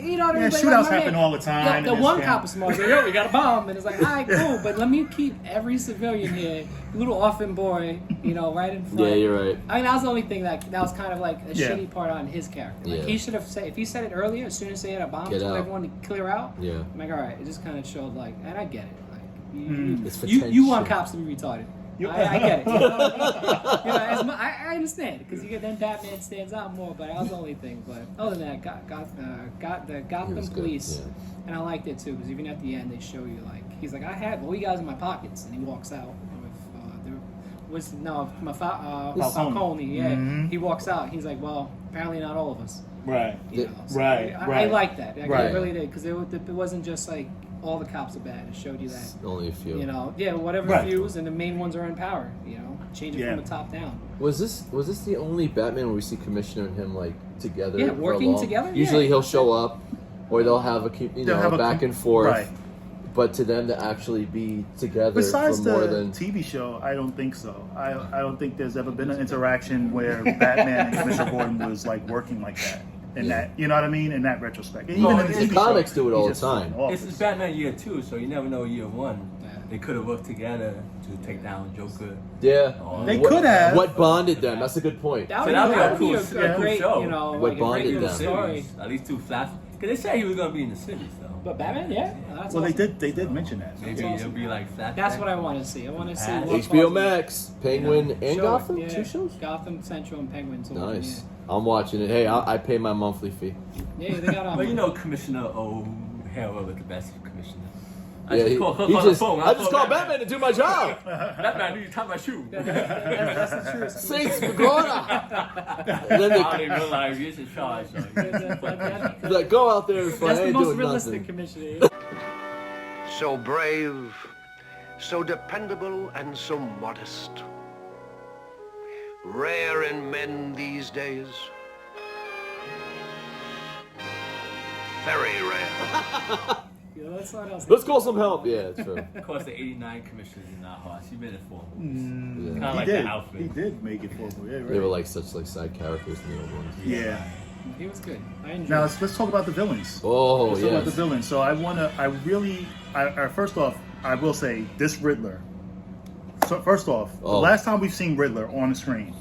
you know what I yeah, mean? Like, shootouts my happen man- all the time. The and one it's- cop is smart. Like, yo, we got a bomb, and it's like, all right, cool, but let me keep every civilian here, little orphan boy, right in front. Yeah, you're right. I mean, that was the only thing that was kind of like a Yeah. shitty part on his character. Like Yeah. he should have said, if he said it earlier, as soon as they had a bomb, Get told out. everyone to clear out. Yeah. I'm like, all right, it just kind of showed like, and I get it. Like, It's you want potential. cops to be retarded. I get it. I understand because then Batman stands out more. But that was the only thing. But other than that, the Gotham was good, Police, yeah. and I liked it too because even at the end they show you like he's like I had all you guys in my pockets, and he walks out with Falcone. Yeah, Mhm. he walks out. He's like, well, apparently not all of us. Right. So Right. I like that. I Right. really did because it wasn't just like all the cops are bad. It showed you that. Only a few. Whatever Right. views, and the main ones are in power. Change it Yeah. from the top down. Was this the only Batman where we see Commissioner and him like together? Yeah, for working long? together? Usually Yeah. he'll show up, or they'll have a They'll have a back and forth. Right. But to them to actually be together Besides for more the than TV show, I don't think so. I don't think there's ever been an interaction where Batman and Commissioner Gordon was like working like that. In that, you know what I mean? In that retrospect, and Well, even in the the TV comics show, do it he all the just was time. in the office. This is Batman year 2, so you never know year 1. They could have worked together to take down Joker. yeah. They What- could have. What bonded them? That's a good point. That So that'd be a would be cool- a cool great, show. What like a bonded great little them? story. At least 2 flash. Because they said he was going to be in the cities, though. But Batman, yeah, that's Well, awesome. they did mention that. Maybe it'll be like flashback. That's what I want to see. I want to see what HBO causes- Max, Penguin, and Show it, Gotham. yeah. 2 shows. Gotham Central and Penguin. So Nice. I'm watching it. Hey, I pay my monthly fee. Yeah, they got But Commissioner O'Hara was the best commissioner. I Yeah, just he called her just on the phone. I just called Batman to do my job. Batman, you tie my shoe. That's the truth. Saints Pagona. And then I didn't realize he's in charge. So He's like, go out there and fight. That's I the ain't most doing realistic nothing. commissioner. So brave, so dependable, and so modest. Rare in men these days. Very rare. That's what else. Let's call some help. Yeah, it's true. of course, the 89 commissioners in our heart. She made it 4 movies. Yeah. Kind of He like did. the outfit. He did make it for me. Yeah, right. They were like such side characters in the old ones. Yeah. He was good. I enjoyed Now it. let's talk about the villains. Oh Let's talk about the yes. villains. So first off, I will say this Riddler. So first off, the Oh. last time we've seen Riddler on the screen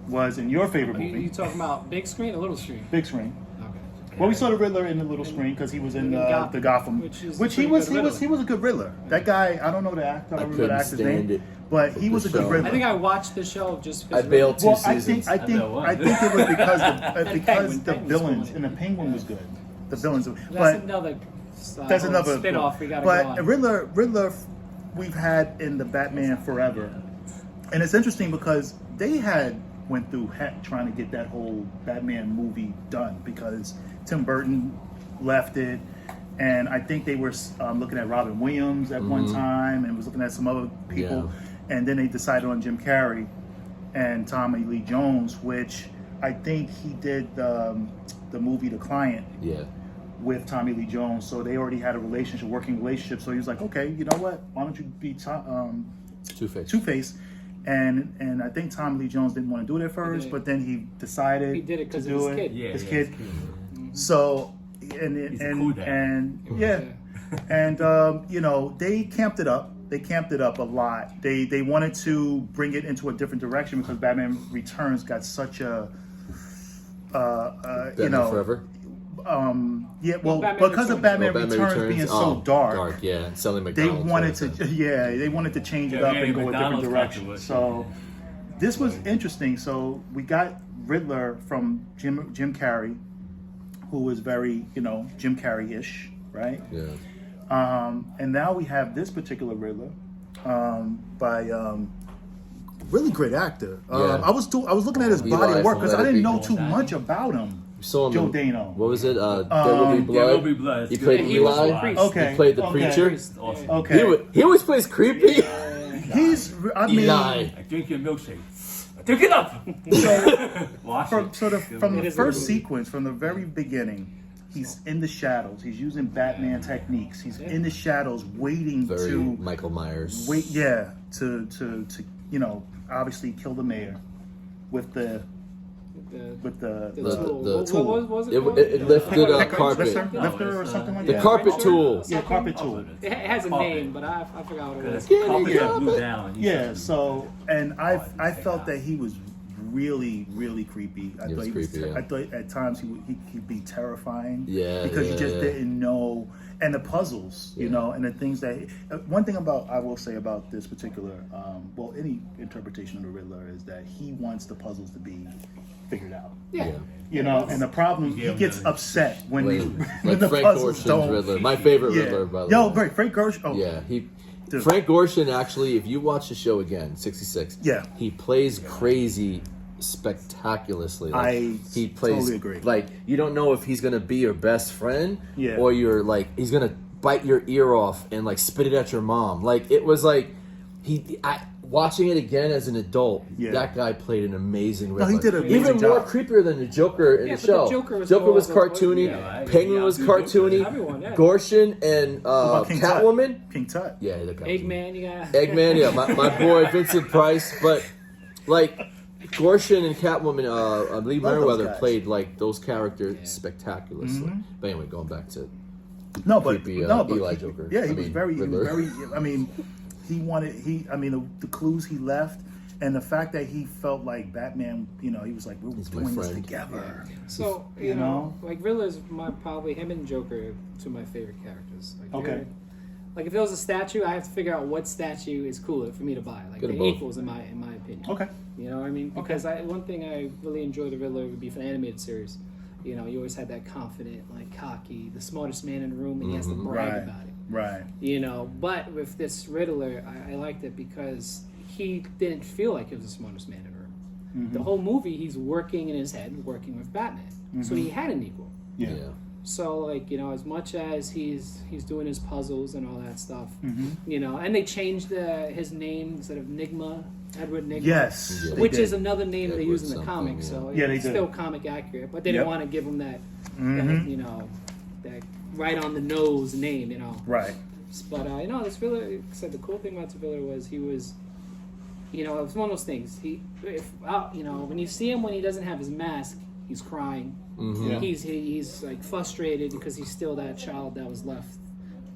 was in your favorite You movie, talking about big screen or little screen? big screen. Okay. Well, we saw the Riddler in the little screen because he was in Gotham, the Gotham, which is which a he pretty was good Riddler. he was a good Riddler. That guy, I don't know the actor, I don't remember the couldn't actor's stand name, it. but he was a The good show. Riddler. I think I watched the show just I because. bailed two Well, seasons. I think it was because Penguin. the Penguin's villains funny. and the Penguin was good. The villains, That's but another. that's another spin-off we gotta But go on. Riddler, we've had in the Batman forever, and it's interesting because they went through heck trying to get that whole Batman movie done because Tim Burton left it, and I think they were looking at Robin Williams at one time and was looking at some other people, and then they decided on Jim Carrey and Tommy Lee Jones, which I think he did the movie The Client Yeah. with Tommy Lee Jones, so they already had a working relationship. So he was like, okay, you know what? Why don't you be Two-Face. Two-Face? And I think Tommy Lee Jones didn't want to do it at first, but then he decided He did it to 'cause of do his it. kid. Yeah, his yeah, kid. his kid. So and He's a cool dad. and they camped it up. They camped it up a lot. They wanted to bring it into a different direction because Batman Returns got such a Batman Forever. Yeah, well, Batman because of Returns. Batman Returns being so dark, yeah, selling they McDonald's. wanted to, toys. they wanted to change it Yeah, up yeah, and go a different McDonald's direction. controversy, So yeah. this was interesting. So we got Riddler from Jim Carrey, who was very, Jim Carrey-ish, right? Yeah. And now we have this particular Riddler by really great actor. Yeah. I was looking at his Eli body of work from because I Let It didn't Be. know too much about him. We saw him Joe in- Dano. What was it? There Will Be Blood. There Will Be Blood. He played he was Eli. the priest. Okay. He played the okay. preacher. Awesome. Okay. He always plays creepy. He's, I mean, Eli. I drink your milkshake. Drink it up. Wash it. from the It is first good. sequence, from the very beginning, He's in the shadows. He's using Batman techniques. He's in the shadows, waiting Very to Michael Myers. to obviously kill the mayor with the tool. What was it called? It lifted a carpet. lifter or something like The that. carpet tool. Yeah, carpet tool. It has a name, but I forgot what it was. Carpet blew down. Yeah. So, and I felt that he was really, really creepy. I He was creepy, yeah. I thought at times he'd be terrifying. Yeah, Because you just yeah. didn't know, and the puzzles, you Yeah. know, and the things that. One thing I will say about this particular, any interpretation of the Riddler is that he wants the puzzles to be figured out. Yeah. You know, and the problem, he gets upset when Like the Frank puzzles Gorshin's don't. Riddler. My favorite Yeah. Riddler, by the Yo, way. great, Frank Gorshin. Oh, Yeah, Dude. Frank Gorshin actually, if you watch the show again, 66, Yeah. he plays crazy spectacularly. He plays totally agree. like you don't know if he's gonna be your best friend, Yeah. or you're like he's gonna bite your ear off and like spit it at your mom. Like it was like watching it again as an adult, Yeah. that guy played an amazing Riddler. he did an even amazing more job. creepier than the Joker in Yeah, the but show. the Joker was was more- cartoony, yeah, Penguin was cartoony, Everyone, yeah. Gorshin and about King Tut? Catwoman. King Tut. Yeah, the Catwoman. Eggman, you got Eggman, yeah, my boy Vincent Price, but like Gorshin and Catwoman, Lee Love those Merriweather guys. played like those characters spectaculously. But anyway, going back to No, but creepy, but Eli he- Joker. Yeah, he I was mean, very. Riddler. I mean, the clues he left, and the fact that he felt like Batman. You know, he was like, we're He's my doing this friend. together. So you know, like Riddler's probably him and Joker two of my favorite characters. Like, Okay. Like if there was a statue, I have to figure out what statue is cooler for me to buy. Like Good they're of both. equals in my opinion. Okay. You know what I mean? Because one thing I really enjoy the Riddler would be for the animated series. You know, you always had that confident, like cocky, the smartest man in the room, and he has to brag Right. about it. Right. You know, but with this Riddler, I liked it because he didn't feel like he was the smartest man in the room. The whole movie, he's working in his head, working with Batman. So he had an equal. Yeah. So, like, you know, as much as he's doing his puzzles and all that stuff, you know, and they changed his name instead of Nigma, Edward Nigma. Yes. Yeah. Which They is did. another name they Edward use in the something, comics, yeah. so Yeah, they it's did. still comic accurate. But they Yep. didn't want to give him that, you know, that right on the nose name, you know. Right. But you know, this Riddler. Like I said, the cool thing about the Riddler was he was, you know, it was one of those things. You know, when you see him when he doesn't have his mask, he's crying. Yeah. He's like frustrated because he's still that child that was left,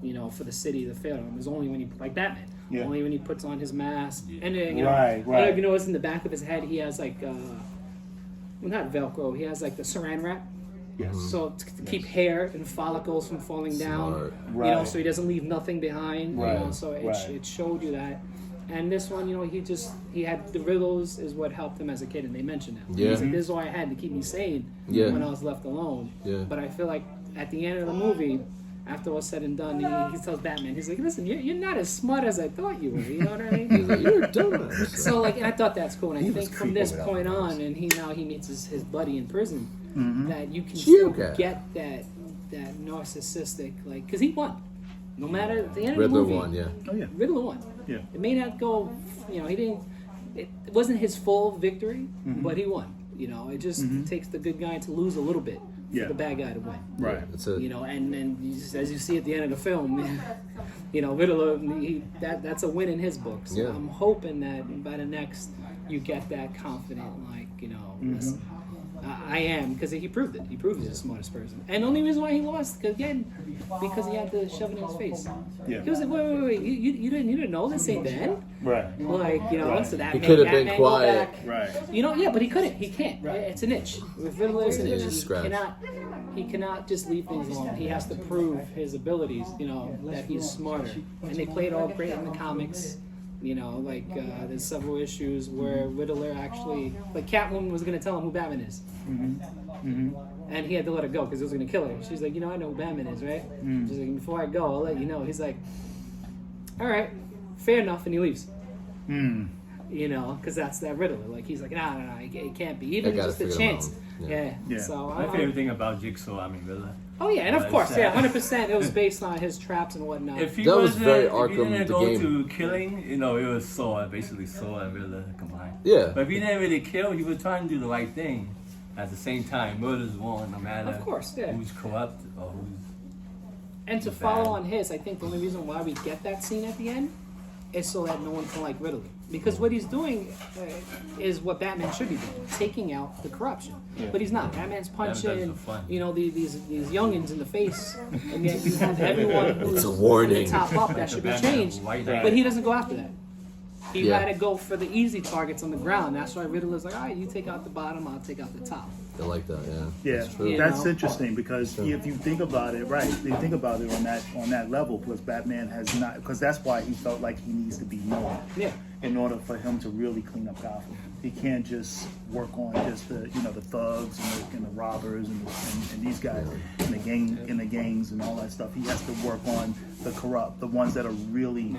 you know, for the city that failed him. It was only when he, like Batman, Yeah. only when he puts on his mask. And then, you know, Right, I don't know right. if you notice in the back of his head, he has like, well, not Velcro. He has like the Saran wrap. Yes. So to keep hair and follicles from falling down, Smart. you know, Right. so he doesn't leave nothing behind. You Right, know, so right. it showed you that. And this one, you know, he had the riddles is what helped him as a kid, and they mentioned that. Yeah. He's like, this is why I had to keep me sane Yeah. when I was left alone. Yeah. But I feel like at the end of the movie, after all said and done, he tells Batman, he's like, listen, you're not as smart as I thought you were. You know what I mean? He's like, you're a dumbass. So like, and I thought that's cool. And I He was think from creepy this without point the on, and he meets his buddy in prison, that you can Shield still guy. get that narcissistic, like, because he won. No matter at the end Riddler of the movie, won, yeah. Oh yeah. Riddler won. Yeah. It may not go, you know, he didn't. It wasn't his full victory, but he won. You know, it just takes the good guy to lose a little bit Yeah. for the bad guy to win. Right. It's a, You know, and then as you see at the end of the film, you know, Riddler, that's a win in his book. So Yeah. I'm hoping that by the next, you get that confident, like, you know, listen, I am, because he proved it. He proved he's the smartest person. And the only reason why he lost, because he had to shove it in his face. Yeah. He was like, wait, you didn't know this ain't then? Right. Like, you know, Right. so that He made could have been Batman go quiet. back. Right. You know, yeah, but he couldn't. He can't. It's an itch. With Riddler, it's an It's a itch. scratch. He cannot just leave things alone. He has to prove his abilities, you know, that he's smarter. And they played all great in the comics. You know, like there's several issues where Riddler actually, like Catwoman was going to tell him who Batman is. And he had to let her go because he was going to kill her. She's like, you know, I know who Batman is, right? She's like, before I go, I'll let you know. He's like, all right, fair enough, and he leaves. You know, because that's that Riddler. Like, he's like, no, it can't be. Even I gotta just a figure chance. him out. Yeah. Yeah. So My favorite thing about Jigsaw, Riddler. Oh yeah, and of Well, course, it's, yeah, 100%. It was based on his traps and whatnot. If he That was wasn't, very if Arkham, he didn't the go game. to killing, you know, it was Saw, basically Saw and Riddler combined. Yeah. But if he didn't really kill, he was trying to do the right thing. at the same time, murder's wrong, no matter Of course, yeah. who's corrupt or who's. And to Bad. follow on his, I think the only reason why we get that scene at the end is so that no one can like Riddler. Because what he's doing is what Batman should be doing, taking out the corruption. But he's not. Batman's punching, for fun. these youngins in the face, and yet you have everyone who's It's a from warning. the top up that should be changed. But he doesn't go after that. He Yeah. had to go for the easy targets on the ground. That's why Riddler's like, all right, you take out the bottom, I'll take out the top. I like that. Yeah. Yeah, That's true. You that's know? interesting because if you think about it, right? If you think about it on that level, because Batman has not, because that's why he felt like he needs to be known. Yeah. In order for him to really clean up Gotham, he can't just work on just the the thugs and the robbers and these guys in the gangs and all that stuff. He has to work on the corrupt, the ones that are really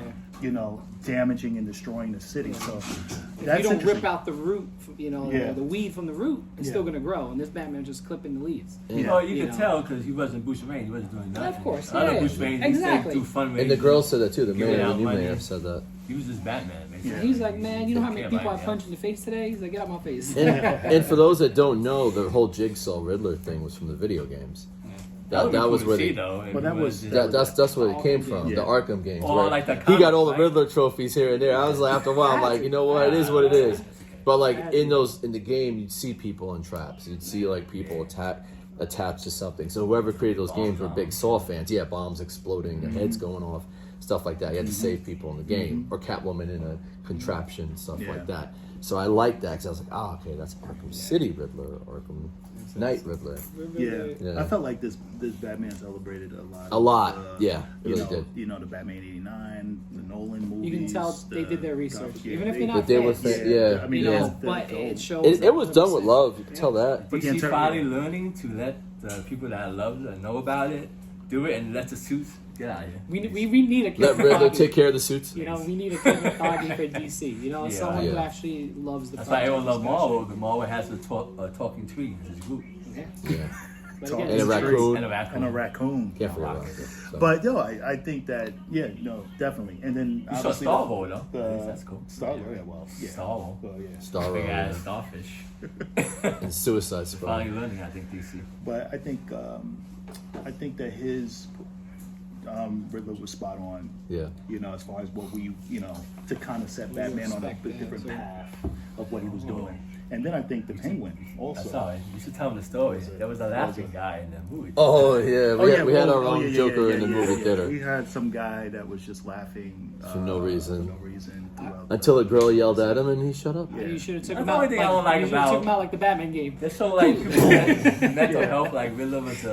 damaging and destroying the city. So If that's you don't rip interesting. out the root, Yeah. the weed from the root, it's Yeah. still going to grow. And this Batman just clipping the leaves. Yeah. Well, you You could know. tell because he wasn't Bruce Wayne. He wasn't doing nothing. Of course, Other yeah. Bruce Wayne, Exactly. he said do fundraising. And the girl said that too. The Giving mayor, the out new money. mayor, said that. He was just Batman, basically. Yeah. He's like, man, you know how many Don't care people I about punched in the face today? He's like, get out my face. And for those that don't know, the whole Jigsaw Riddler thing was from the video games. would be That was cool where to see, they. though. Well, that was- That's where it came from. Yeah. The Arkham games. Oh, right? like the He got all the comics, right? Riddler trophies here and there. I was like, after a while, I'm like, you know what? It is what it is. But like in the game, you'd see people in traps. You'd see like people attached to something. So whoever created those games were big Saw fans. Yeah, bombs exploding, their heads going off, stuff like that. You had to save people in the game, or Catwoman in a contraption, stuff Yeah. like that. So I liked that because I was like, oh, okay, that's Arkham City Riddler, Arkham Knight Riddler. Yeah. Yeah. I felt like this Batman celebrated a lot. A lot, of, yeah, it you really know, did. You know, the Batman '89, the Nolan movies. You can tell they did their research. Even if they- you're not But they were fans, yeah. I mean, you know, yeah. but it shows. It was done with love. You can tell that. But DC yeah, finally learning to let the people that love it and know about it do it and let the suits get out of here. We need a Let Kevin Riddler Feige. take care of the suits. You know, we need a Kevin Feige for DC. You know, Yeah. someone who Yeah. actually loves the. That's why everyone project, love Marvel. The Marvel has a talking tree in his group. Yeah. Yeah. But Talking again, And a it's- raccoon. And a raccoon. and a raccoon. Can't forget about that. So. But yo, I think that definitely. And then You saw obviously Star Wars, though. the- That's cool. Star Wars, yeah, well, yeah. Star Wars. Well, yeah. Star Big ass Wars starfish. and Suicide Squad. Finally learning, I think, DC. But I think that his Riddler was spot on. Yeah. You know, as far as what we, to kind of set Batman on a respect that, different so- path of what he was doing. And then I think the Penguin also. That's all right. You should tell him the story. There was a laughing guy in the movie. Oh yeah, we had our own yeah, Joker yeah, in the yeah, movie yeah. theater We had some guy that was just laughing for no reason. For no reason throughout Until a girl yelled at him and he shut up. You should have took That's him the out. only thing I don't like you should have about- took him out like the Batman game. They're so like people that mental health, like Riddler was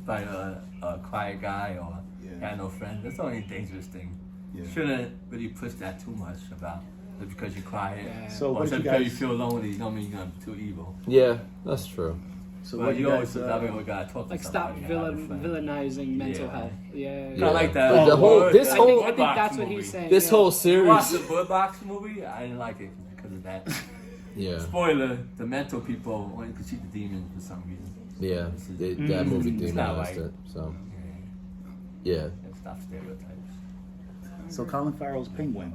by a quiet guy or had no friends. That's the only dangerous thing. Yeah. Shouldn't really push that too much about just because you're quiet. Yeah. So Or what just did you because you guys? feel lonely, don't mean you're gonna be too evil. Yeah, that's true. So Well, what you you always guys? gotta talk to Like stop somebody. have a friend. villainizing mental Yeah. health. Yeah. Yeah. I like that. But the whole- this I whole- think Bird Box that's what movie. he's saying. This yeah. whole You watched series. the Bird Box movie? I didn't like it because of that. Yeah, Spoiler: the mental people only could see the demon for some reason. yeah. That movie It's not demonized right. it. So yeah. And stop stereotypes. So Colin Farrell's Penguin.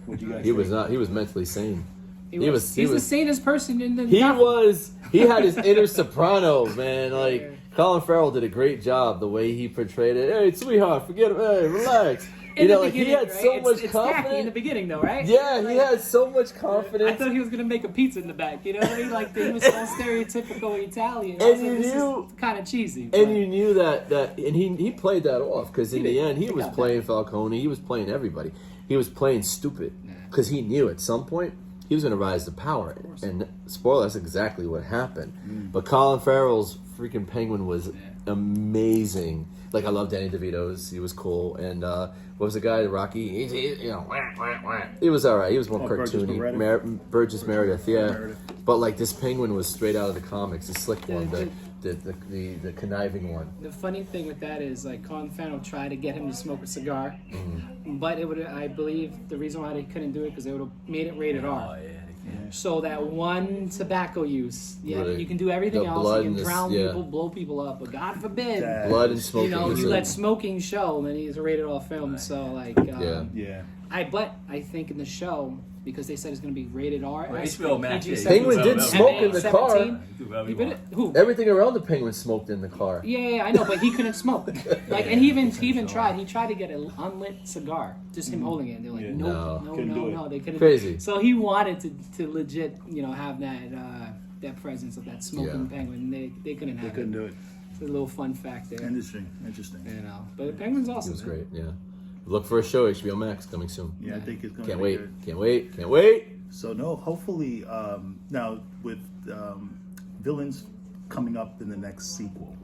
What you guys? He was think? not. He was mentally sane. He's the sanest person in the. He Gotham. was. He had his inner soprano, man. Like Colin Farrell did a great job the way he portrayed it. Hey, sweetheart, forget it. Hey, relax. In the like he beginning, had right? so It's- much it's tacky confidence. in the beginning, though, right? Yeah, he Like, had so much I confidence. thought he was gonna make a pizza in the back. You know what I mean? Like he was so stereotypical Italian. And I was you like, this knew- is kind of cheesy. And but- you knew that, and he played that off because in He the did. end he He was got playing Falcone, he was playing everybody, he was playing stupid because he knew at some point he was going to rise to power. And spoiler, that's exactly what happened. But Colin Farrell's freaking Penguin was amazing. Like I love Danny DeVito's, he was cool. And what was the guy, Rocky? He was all right. He was more Burgess cartoony. Meredith? Burgess Meredith, yeah. Meredith. But like this Penguin was straight out of the comics, the slick one, the conniving one. The funny thing with that is, like, Colin Farrell tried to get him to smoke a cigar, but it would. I believe the reason why they couldn't do it because they would have made it rated R. Oh yeah, they can. So that one tobacco use, Right. you can do everything The else. blood You can and this- drown yeah. people, blow people up, but God forbid, Blood and smoking. you know, is you a- let smoking show, and then he's a rated R film. So like, Yeah. Yeah. I think in the show because they said it's going to be rated R. Well, HBO Max, PG-17, yeah. Penguin did smoke in the car. 17. He did- Who? Everything around the Penguin smoked in the car. Yeah, I know, but he couldn't smoke. Like, and he even tried. He tried to get an unlit cigar, just him holding it. And they're like, No. no, they couldn't. Crazy. So he wanted to legit, have that presence of that smoking penguin. They couldn't have it. They couldn't do it. It's a little fun fact there. Interesting. But the penguin's awesome. It was man. great, yeah. Look for a show, HBO Max, coming soon. Yeah, I think it's going to Can't be wait, good. can't wait. So no, hopefully, now with villains coming up in the next sequel,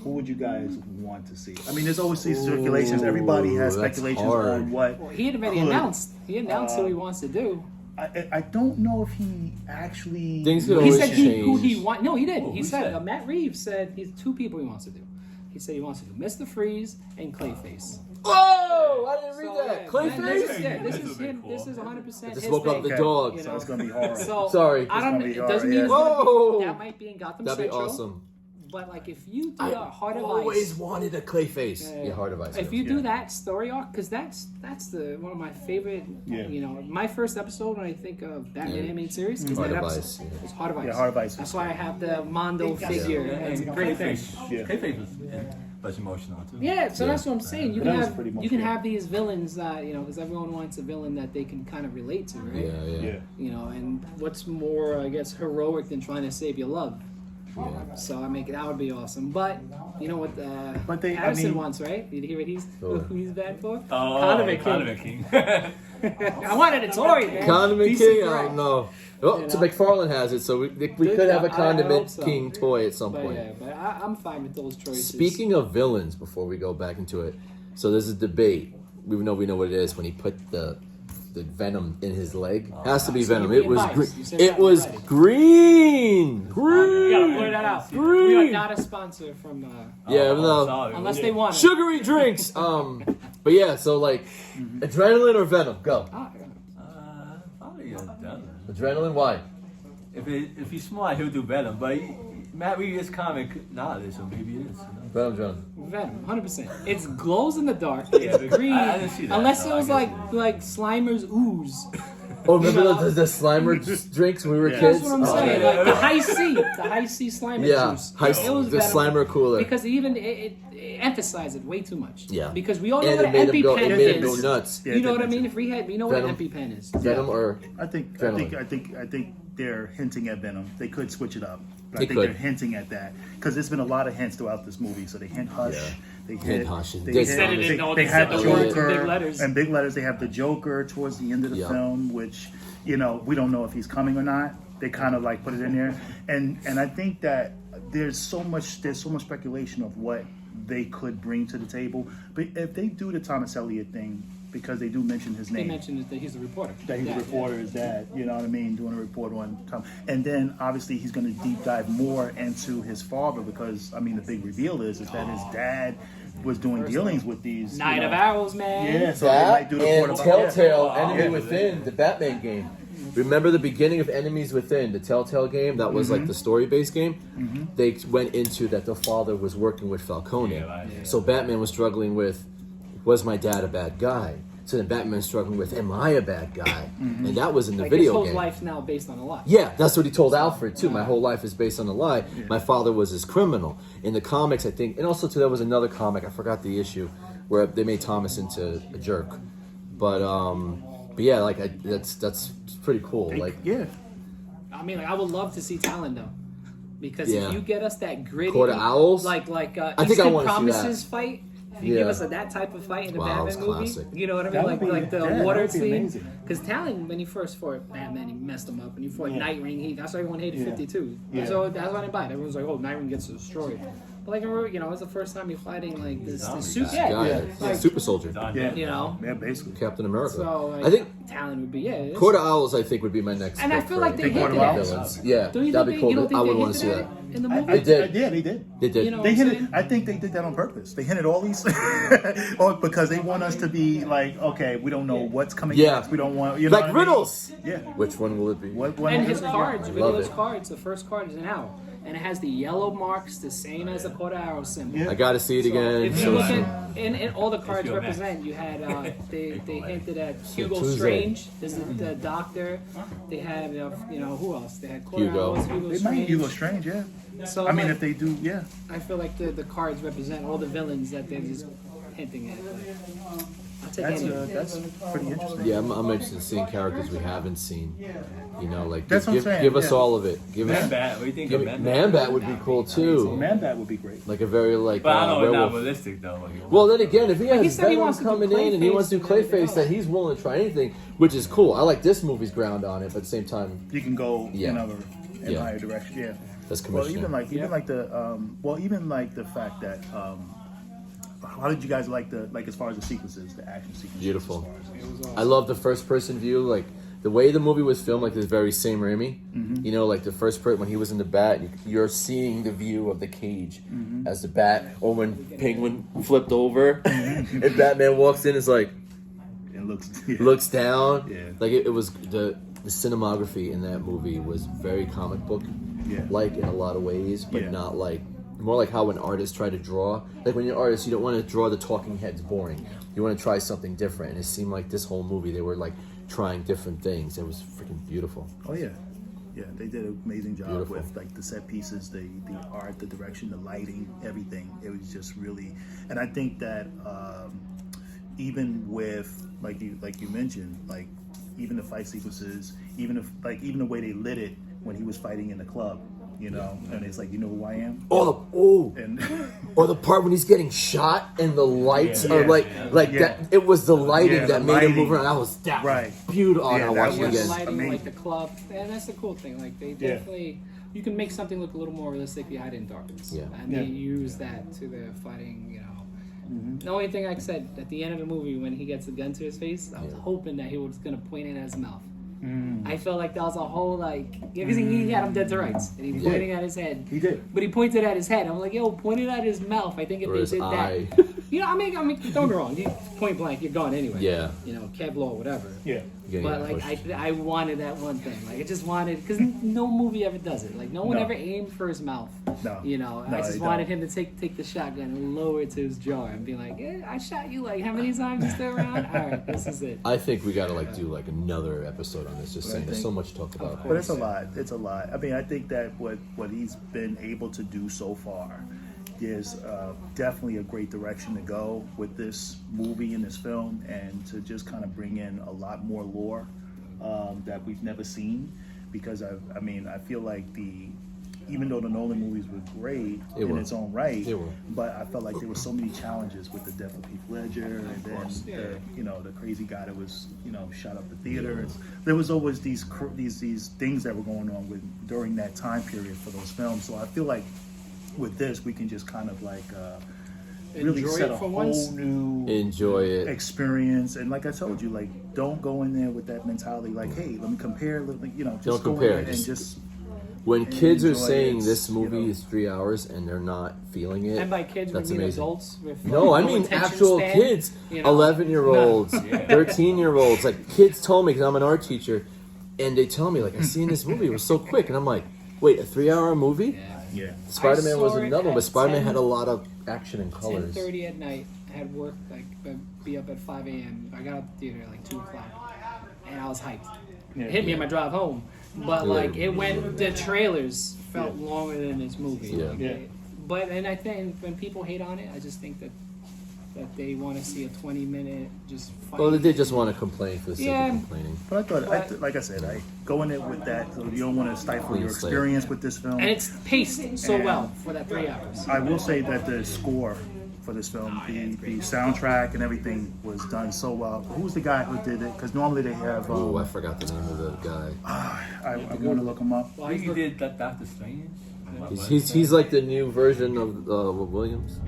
who would you guys want to see? I mean, there's always these circulations. Everybody has that's speculations hard. on what. Well, he had already could. announced. He announced who he wants to do. I don't know if he actually. Things could He always said change. who he want. No, he did. He who said said? Matt Reeves said he's 2 people he wants to do. He said he wants to do Mr. Freeze and Clayface. Oh, I didn't read So, that. This Clayface? is That's him. cool. This is 100% Just his woke up thing. the dog. So it's going to be horrible. So Sorry. I don't. It's gonna be It doesn't hard, mean yeah. it's gonna Whoa. be, that might be in Gotham That'd be Central. awesome. But like if you do I a Heart of always Ice, wanted a Clayface. Yeah, Heart of Ice. if you do that story arc, because that's the one of my favorite. Yeah. My first episode when I think of Batman Yeah. animated series is Heart that of episode. Ice, yeah. It's Heart of Ice. Yeah, Heart of Ice. That's why I have the Mondo figure. It's a great thing. Yeah. Clayface was emotional too. Yeah, so that's what I'm saying. You That can was have pretty much you can it. have these villains that because everyone wants a villain that they can kind of relate to, right? Yeah. And what's more, I guess, heroic than trying to save your love. Yeah. So that would be awesome. But you know what? But they- Harrison wants, right? Did you hear Oh. who he's bad for? Oh, Condiment King. King. I wanted a Tory, man. Condiment Decent King? guy. I don't know. Well, You so know? McFarlane has it, so we could have a I Condiment hope so. King toy at some But point. yeah, but I'm fine with those choices. Speaking of villains, before we go back into it, so there's a debate. We know what it is when he put the venom in his leg. Has to be So venom. you It was advise. green. You said It that was already. green. You Green. gotta blur that out. We are Green. not a sponsor from Yeah, Oh, no. sorry. unless they want it. Sugary drinks. But yeah, so like, adrenaline or venom? Go. Probably done. Adrenaline. Why? If he's smart, he'll do better. But Matt Reeves is comic knowledge, so maybe it is. Venom, adrenaline. Venom, 100%. It glows in the dark. Yeah, It's but green. I didn't see that. Unless it No, was I like Slimer's ooze. Oh, remember You know? the Slimer drinks when we were Yeah. kids? That's what I'm Oh, saying. yeah. Like the high C Slimer Yeah, juice. high, It was the better Slimer cooler. because it emphasized it way too much. Yeah. Because we all know And what it an made MP him go. pen It made him go is. nuts. Yeah, You know it what I did. mean? If we know what Venom. an MP pen is. Venom or I think they're hinting at Venom. They could switch it up. But They I think could. they're hinting at that because there's been a lot of hints throughout this movie. So they hint Hush. Yeah. They Hint hit Hush. They, They hit- said it didn't know they they had said the words in Joker big letters. and big letters. They have the Joker towards the end of the Yeah. film, which we don't know if he's coming or not. They kind of like put it in there, and I think that there's so much speculation of what they could bring to the table. But if they do the Thomas Elliott thing, because they do mention his They name. mentioned that he's the reporter. That he's a reporter, is that, you know what I mean, doing a report on Tom. And then obviously he's going to deep dive more into his father because, I mean, the big reveal is that his dad was doing dealings with these. Night of Owls, man. Yeah, so they that might do the and report about Telltale that. Enemy Yeah. Within, the Batman game. Remember the beginning of Enemies Within, the Telltale game? That was like the story-based game. They went into that the father was working with Falcone. So Batman was struggling with, was my dad a bad guy? So then Batman's struggling with, am I a bad guy? And that was in the Like his video whole game. life's now based on a lie. Yeah, that's what he told Alfred too. My whole life is based on a lie. My father was his criminal. In the comics, I think, and also too, there was another comic. I forgot the issue where they made Thomas into a jerk. But yeah, like that's pretty cool. Like Yeah. I mean, like, I would love to see Talon though, because Yeah. if you get us that gritty, Court of Owls? like I think Eastern I wanna see Promises fight. If you give Yeah. us that type of fight in the Wow, it's Batman movie, classic. you know what I mean? That Like would be- the yeah, that water would be scene. amazing. Because Talon, when he first fought Batman, he messed him up. When he fought Yeah. Nightwing, that's why everyone hated Yeah. 52. Yeah. So that's why I didn't buy it. Everyone's like, "Oh, Nightwing gets destroyed." But like, you know, it was the first time he fighting like this suit. guy, Yeah. yeah, super soldier, Yeah. You know. Yeah, basically. Captain America. So like, I think Talon would be it's- Court of Owls. I think would be my next. And I pick feel for like they Court of hinted at it. Owls. Yeah, Don't you that'd think be cool. you don't think I they would want to see hinted that. at it in the movie? They did. Yeah, they did. They did. You know, They what I'm hinted. saying? I think they did that on purpose. They hinted all these, because they want us to be like, okay, we don't know what's coming Yeah. next. We don't want, you know, Like what I mean? riddles. Yeah. Which one will it be? What one And is his it? cards, I love Riddler's it. cards, the first card is an owl. and it has the yellow marks, the same as the quarter arrow symbol. Yeah. I got to see it So again. if you So look true. at, and all the cards your match. represent, you had, they hinted at Hugo Tuesday. Strange, this is the doctor. They had, who else? They had quarter Hugo. arrows, Hugo They might Strange. Hugo Strange, yeah. So I mean, like, if they do, yeah. I feel like the cards represent all the villains that they're just hinting at. Like, I'll take any. That's pretty interesting. Yeah, I'm interested in seeing characters we haven't seen. You know, like That's what I'm give, saying, give us yeah. all of it. Give us Man-Bat, what do you think give of it, Man-Bat? Man-Bat would be cool too. Man-Bat would be great. Like a very like But I know it's not werewolf. realistic though. Well, then again, if he he has said he Venom wants to do coming in and he wants to do Clayface and everything Clayface, then he's willing to try anything, which is cool. I like this movie's ground on it, but at the same time, You can go Yeah. in Yeah. higher direction. Yeah. that's Well, commissioning. even like the fact that how did you guys like as far as the sequences, the action sequences? Beautiful. As far as- I love the first person view, like the way the movie was filmed, like this very Sam Raimi. You know, like the first person when he was in the bat, you're seeing the view of the cage as the bat, or when Penguin flipped over and Batman walks in, it's like It looks looks down. Yeah. Like it was the cinematography in that movie was very comic book like in a lot of ways, but Yeah. not like more like how an artist tried to draw. Like when you're an artist, you don't want to draw the talking heads boring. You want to try something different. And it seemed like this whole movie they were like trying different things. It was freaking beautiful. Oh yeah, yeah. They did an amazing job Beautiful. with like the set pieces, the art, the direction, the lighting, everything. It was just really, and I think that even with like you mentioned, like even the fight sequences, even the way they lit it when he was fighting in the club, you know, and it's like, you know who I am. And or the part when he's getting shot and the lights are like that. It was the lighting Yeah, that the made him move lighting. around. I was Right. beautiful. Yeah, I that watched it Yeah, was the again. lighting, amazing. like the club, and that's the cool thing. Like they definitely, you can make something look a little more realistic if you hide it in darkness. Yeah. And they use that to their fighting. You know, the only thing I said at the end of the movie when he gets the gun to his face, I was hoping that he was gonna point it at his mouth. I felt like that was a whole because he had him dead to rights, and he pointing at his head. He did. But he pointed at his head. I'm like, yo, point it at his mouth. I think if Or they his did eye. that, I mean, don't get me wrong. You point blank, you're gone anyway. Yeah. You know, Kevlar, whatever. Yeah. But like I wanted that one thing. Like I just wanted, because no movie ever does it. Like no one No. ever aimed for his mouth. No. You know, No, I just they wanted don't. him to take the shotgun and lower it to his jaw and be like, I shot you like how many times you still around? All right, this is it. I think we gotta do another episode on this. Just saying, there's so much to talk about. But it's a lot. It's a lot. I mean, I think that what he's been able to do so far is definitely a great direction to go with this movie and this film, and to just kind of bring in a lot more lore that we've never seen. Because I feel like even though the Nolan movies were great in its own right, but I felt like there were so many challenges with the death of Heath Ledger, and then the crazy guy that was shot up the theater. There was always these things that were going on during that time period for those films. So I feel like with this we can just kind of really Enjoy set it a for whole once. new Enjoy it. experience. And like I told you, don't go in there with that mentality hey, let me compare, just Don't go compare, in there and just- just When kids are enjoy saying it, this movie you know. is 3 hours and they're not feeling it, And by kids, we that's mean amazing. adults. With No, I no mean attention actual span, kids, 11-year-olds, 13-year-olds. Like kids told me, because I'm an art teacher, and they tell me I seen this movie. It was so quick, and I'm like, wait, a 3-hour movie? Yeah. Spider-Man was I saw it another one, but at Spider-Man 10 had a lot of action and colors. 10:30 at night. I had work be up at 5 a.m. I got out the theater at 2 o'clock, and I was hyped. It hit me on my drive home, but the trailers felt longer than this movie. Yeah. And I think when people hate on it, I just think that they want to see a 20-minute just fight. Well, they just want to complain for the sake Yeah. of complaining. But I thought, like I said, I go in it with that, so you don't want to stifle Clean your slate. experience with this film. And it's paced so And well for that 3 hours. I will say that the score for this film, the soundtrack and everything was done so well. Who's the guy who did it? Because normally they have. Oh, I forgot the name of the guy. I want to look him up. I think he did Doctor Strange. He's like the new version of Williams.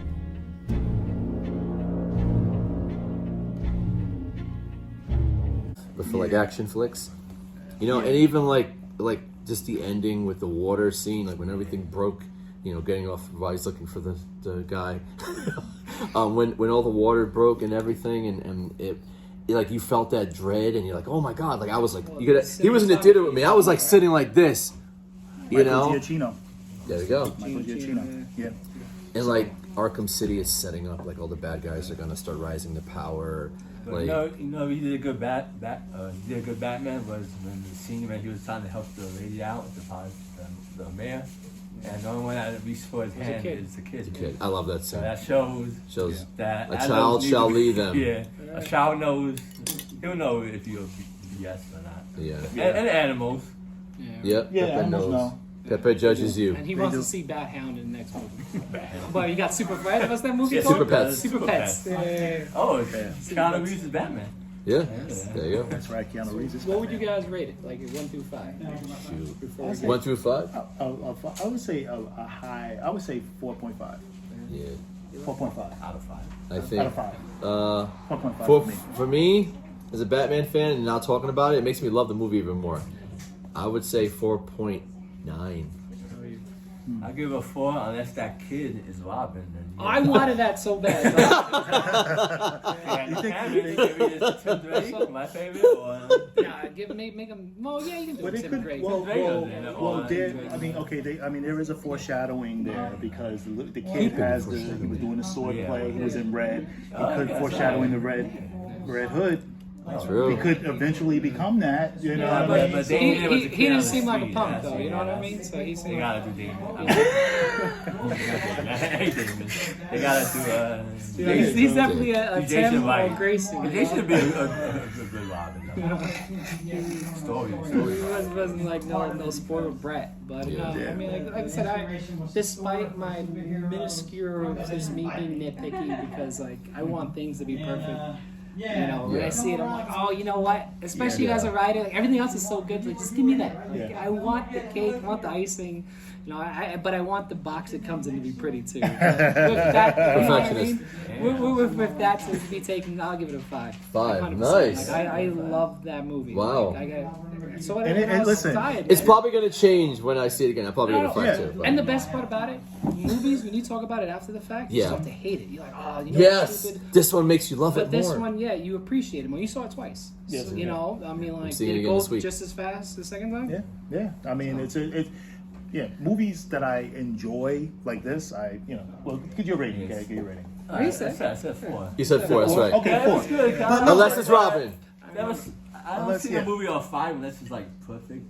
But for action flicks, and even like just the ending with the water scene, when everything broke, getting off while he's looking for the guy, when all the water broke and everything, and it you felt that dread, and you're like, oh my god, I was like, he was in the theater with me, I was sitting like this, Michael Giacchino. There we go. Michael Giacchino. Yeah. And like Arkham City is setting up, like all the bad guys are gonna start rising to power. But Like, you know, he did a good he did a good Batman was when the scene when he was trying to help the lady out, the mayor, and the only one that reached for his hand is the kid. I love that So scene. that shows that a child shall lead them. Yeah, a child knows. He'll know if you're yes or not. Yeah. And animals. Yep. Yeah, Pepe animals knows. know. Pepe judges you. And he wants to see Bat Hound in the next movie. But you got Super Pets. What's that movie Yeah, called? Super Pets. Super Pets. Yeah. Oh, Keanu Reeves is Batman. Yeah. There you go. That's right, Keanu Reeves. Is What would you guys rate it? Like 1 through 5? Shoot. Before we 1 through 5? I would say a high. I would say 4.5. Yeah. 4.5 Out of 5. I think. out of 5. 4.5 For, for me. for me, as a Batman fan and now talking about it, it makes me love the movie even more. I would say 4.9. I give it a 4 unless that kid is Robin. I wanted that so bad. You think Tim Drake, my favorite? Or, Yeah, make him. Well, yeah, you can do But it. it Tim could. Drake. Well, Drake. I mean, okay. There is a foreshadowing there because the kid has the. He was doing the sword play. He was in red. He could foreshadowing the Red Hood. True. He could eventually become that. You know. Yeah, what I mean? but He, Damien was he, a he kid on didn't the seem like a street, punk that's- though, you know what I mean? So he's They saying, gotta do Damien. Hey, Damien. They gotta do. he's definitely a Jason Tim or Wright. Grayson. But they should be a good Robin. Story. He wasn't like no spoiled brat, but Yeah. I mean, like I said, despite my minuscule just me being nitpicky because like I want things to be perfect. You know, when I see it, I'm like, oh, you know what? Especially as a writer, like, everything else is so good. Like, just give me that. Like, I want the cake, I want the icing. You know, but I want the box it comes in to be pretty too. With that, you know what I mean? With that to be taken, I'll give it a 5. 5, 100%. nice. Like, I love that movie. Wow. Like, so And listen, It's probably going to change when I see it again. I'll probably give it a 5 Yeah. too. But. And the best part about it, movies, when you talk about it after the fact, you Yeah. start to hate it. You're like, oh, you know, Yes, stupid. this one makes you love But it this more. one, yeah, you appreciate it more. You saw it twice. Yes, So, you know, I mean, like, seeing did it it again go this week. just as fast the second time? Yeah. I mean, yeah, movies that I enjoy like this. Well, give your rating. Okay, give your rating. What do you say? I said 4. You said 4, that's right. Okay, Yeah, 4. that's good. Unless it's Robin. I don't see a movie on 5 unless it's like perfect.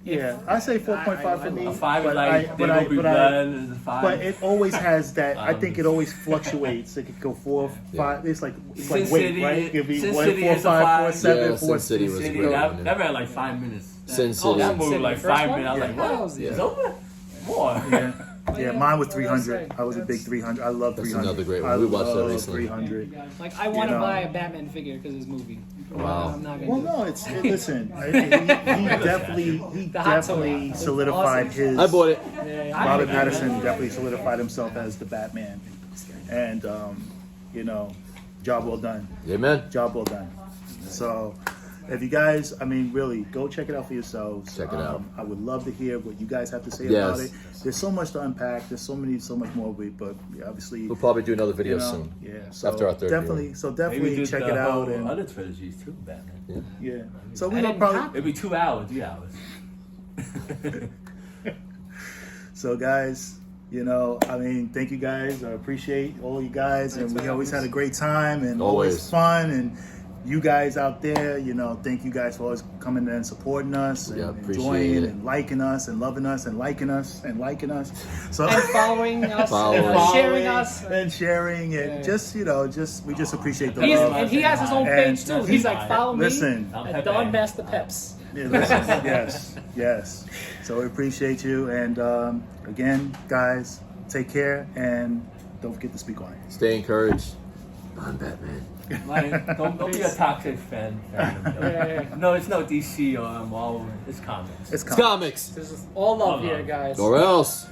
Yeah, I say 4.5 for me. A 5 is but like there will be blood. Is a 5. But it always has that. I think it always fluctuates. It could go 4, 5. It's like Sin weight, City- right? It could be Sin 4, City 4, is a 5, 4, five. 7, Yeah, 4, Sin City 6. was City, great. that ran like 5 minutes. Sin Oh, City. That movie City, like the first 5 one? minutes. I was like, Yeah. what? It's over? More. Yeah, mine was Yeah, 300. I was a big 300. I love That's 300. another great one. I We watched that love recently. 300. Like, I want to know. buy a Batman figure because of this movie. Wow. I'm not gonna Well, do no, listen. He The hot definitely tub. solidified Awesome. his. I bought it. it. Robert Pattinson definitely solidified himself as the Batman, and job well done. Amen. Job well done. So, if you guys, I mean, really, go check it out for yourselves. Check it out. I would love to hear what you guys have to say Yes. about it. There's so much to unpack. There's so much more of it, but obviously, We'll probably do another video soon. Yeah. So After our third definitely, so Maybe definitely do check the it out. whole And other trilogies too, Batman. yeah. So I we're gonna didn't probably. have- It'd be 2 hours, 3 hours. So guys, I mean, thank you guys. I appreciate all you guys, and we always had a great time and always Always. fun. And you guys out there, thank you guys for always coming in and supporting us and Yeah, appreciate enjoying it. and liking us and loving us and liking us and liking us. So And following us, Following. and sharing us. and sharing and Yeah. just we just appreciate the He's, love. and he has his own And page too. He's like, follow me listen. at Don Master Peps. Yeah, listen, yes. So we appreciate you, and again, guys, take care and don't forget to speak on it. Stay encouraged. I'm Batman. Like, don't be a toxic fan. No, it's no DC or Marvel. It's comics. It's It's comics. This is all love here, guys. Or else.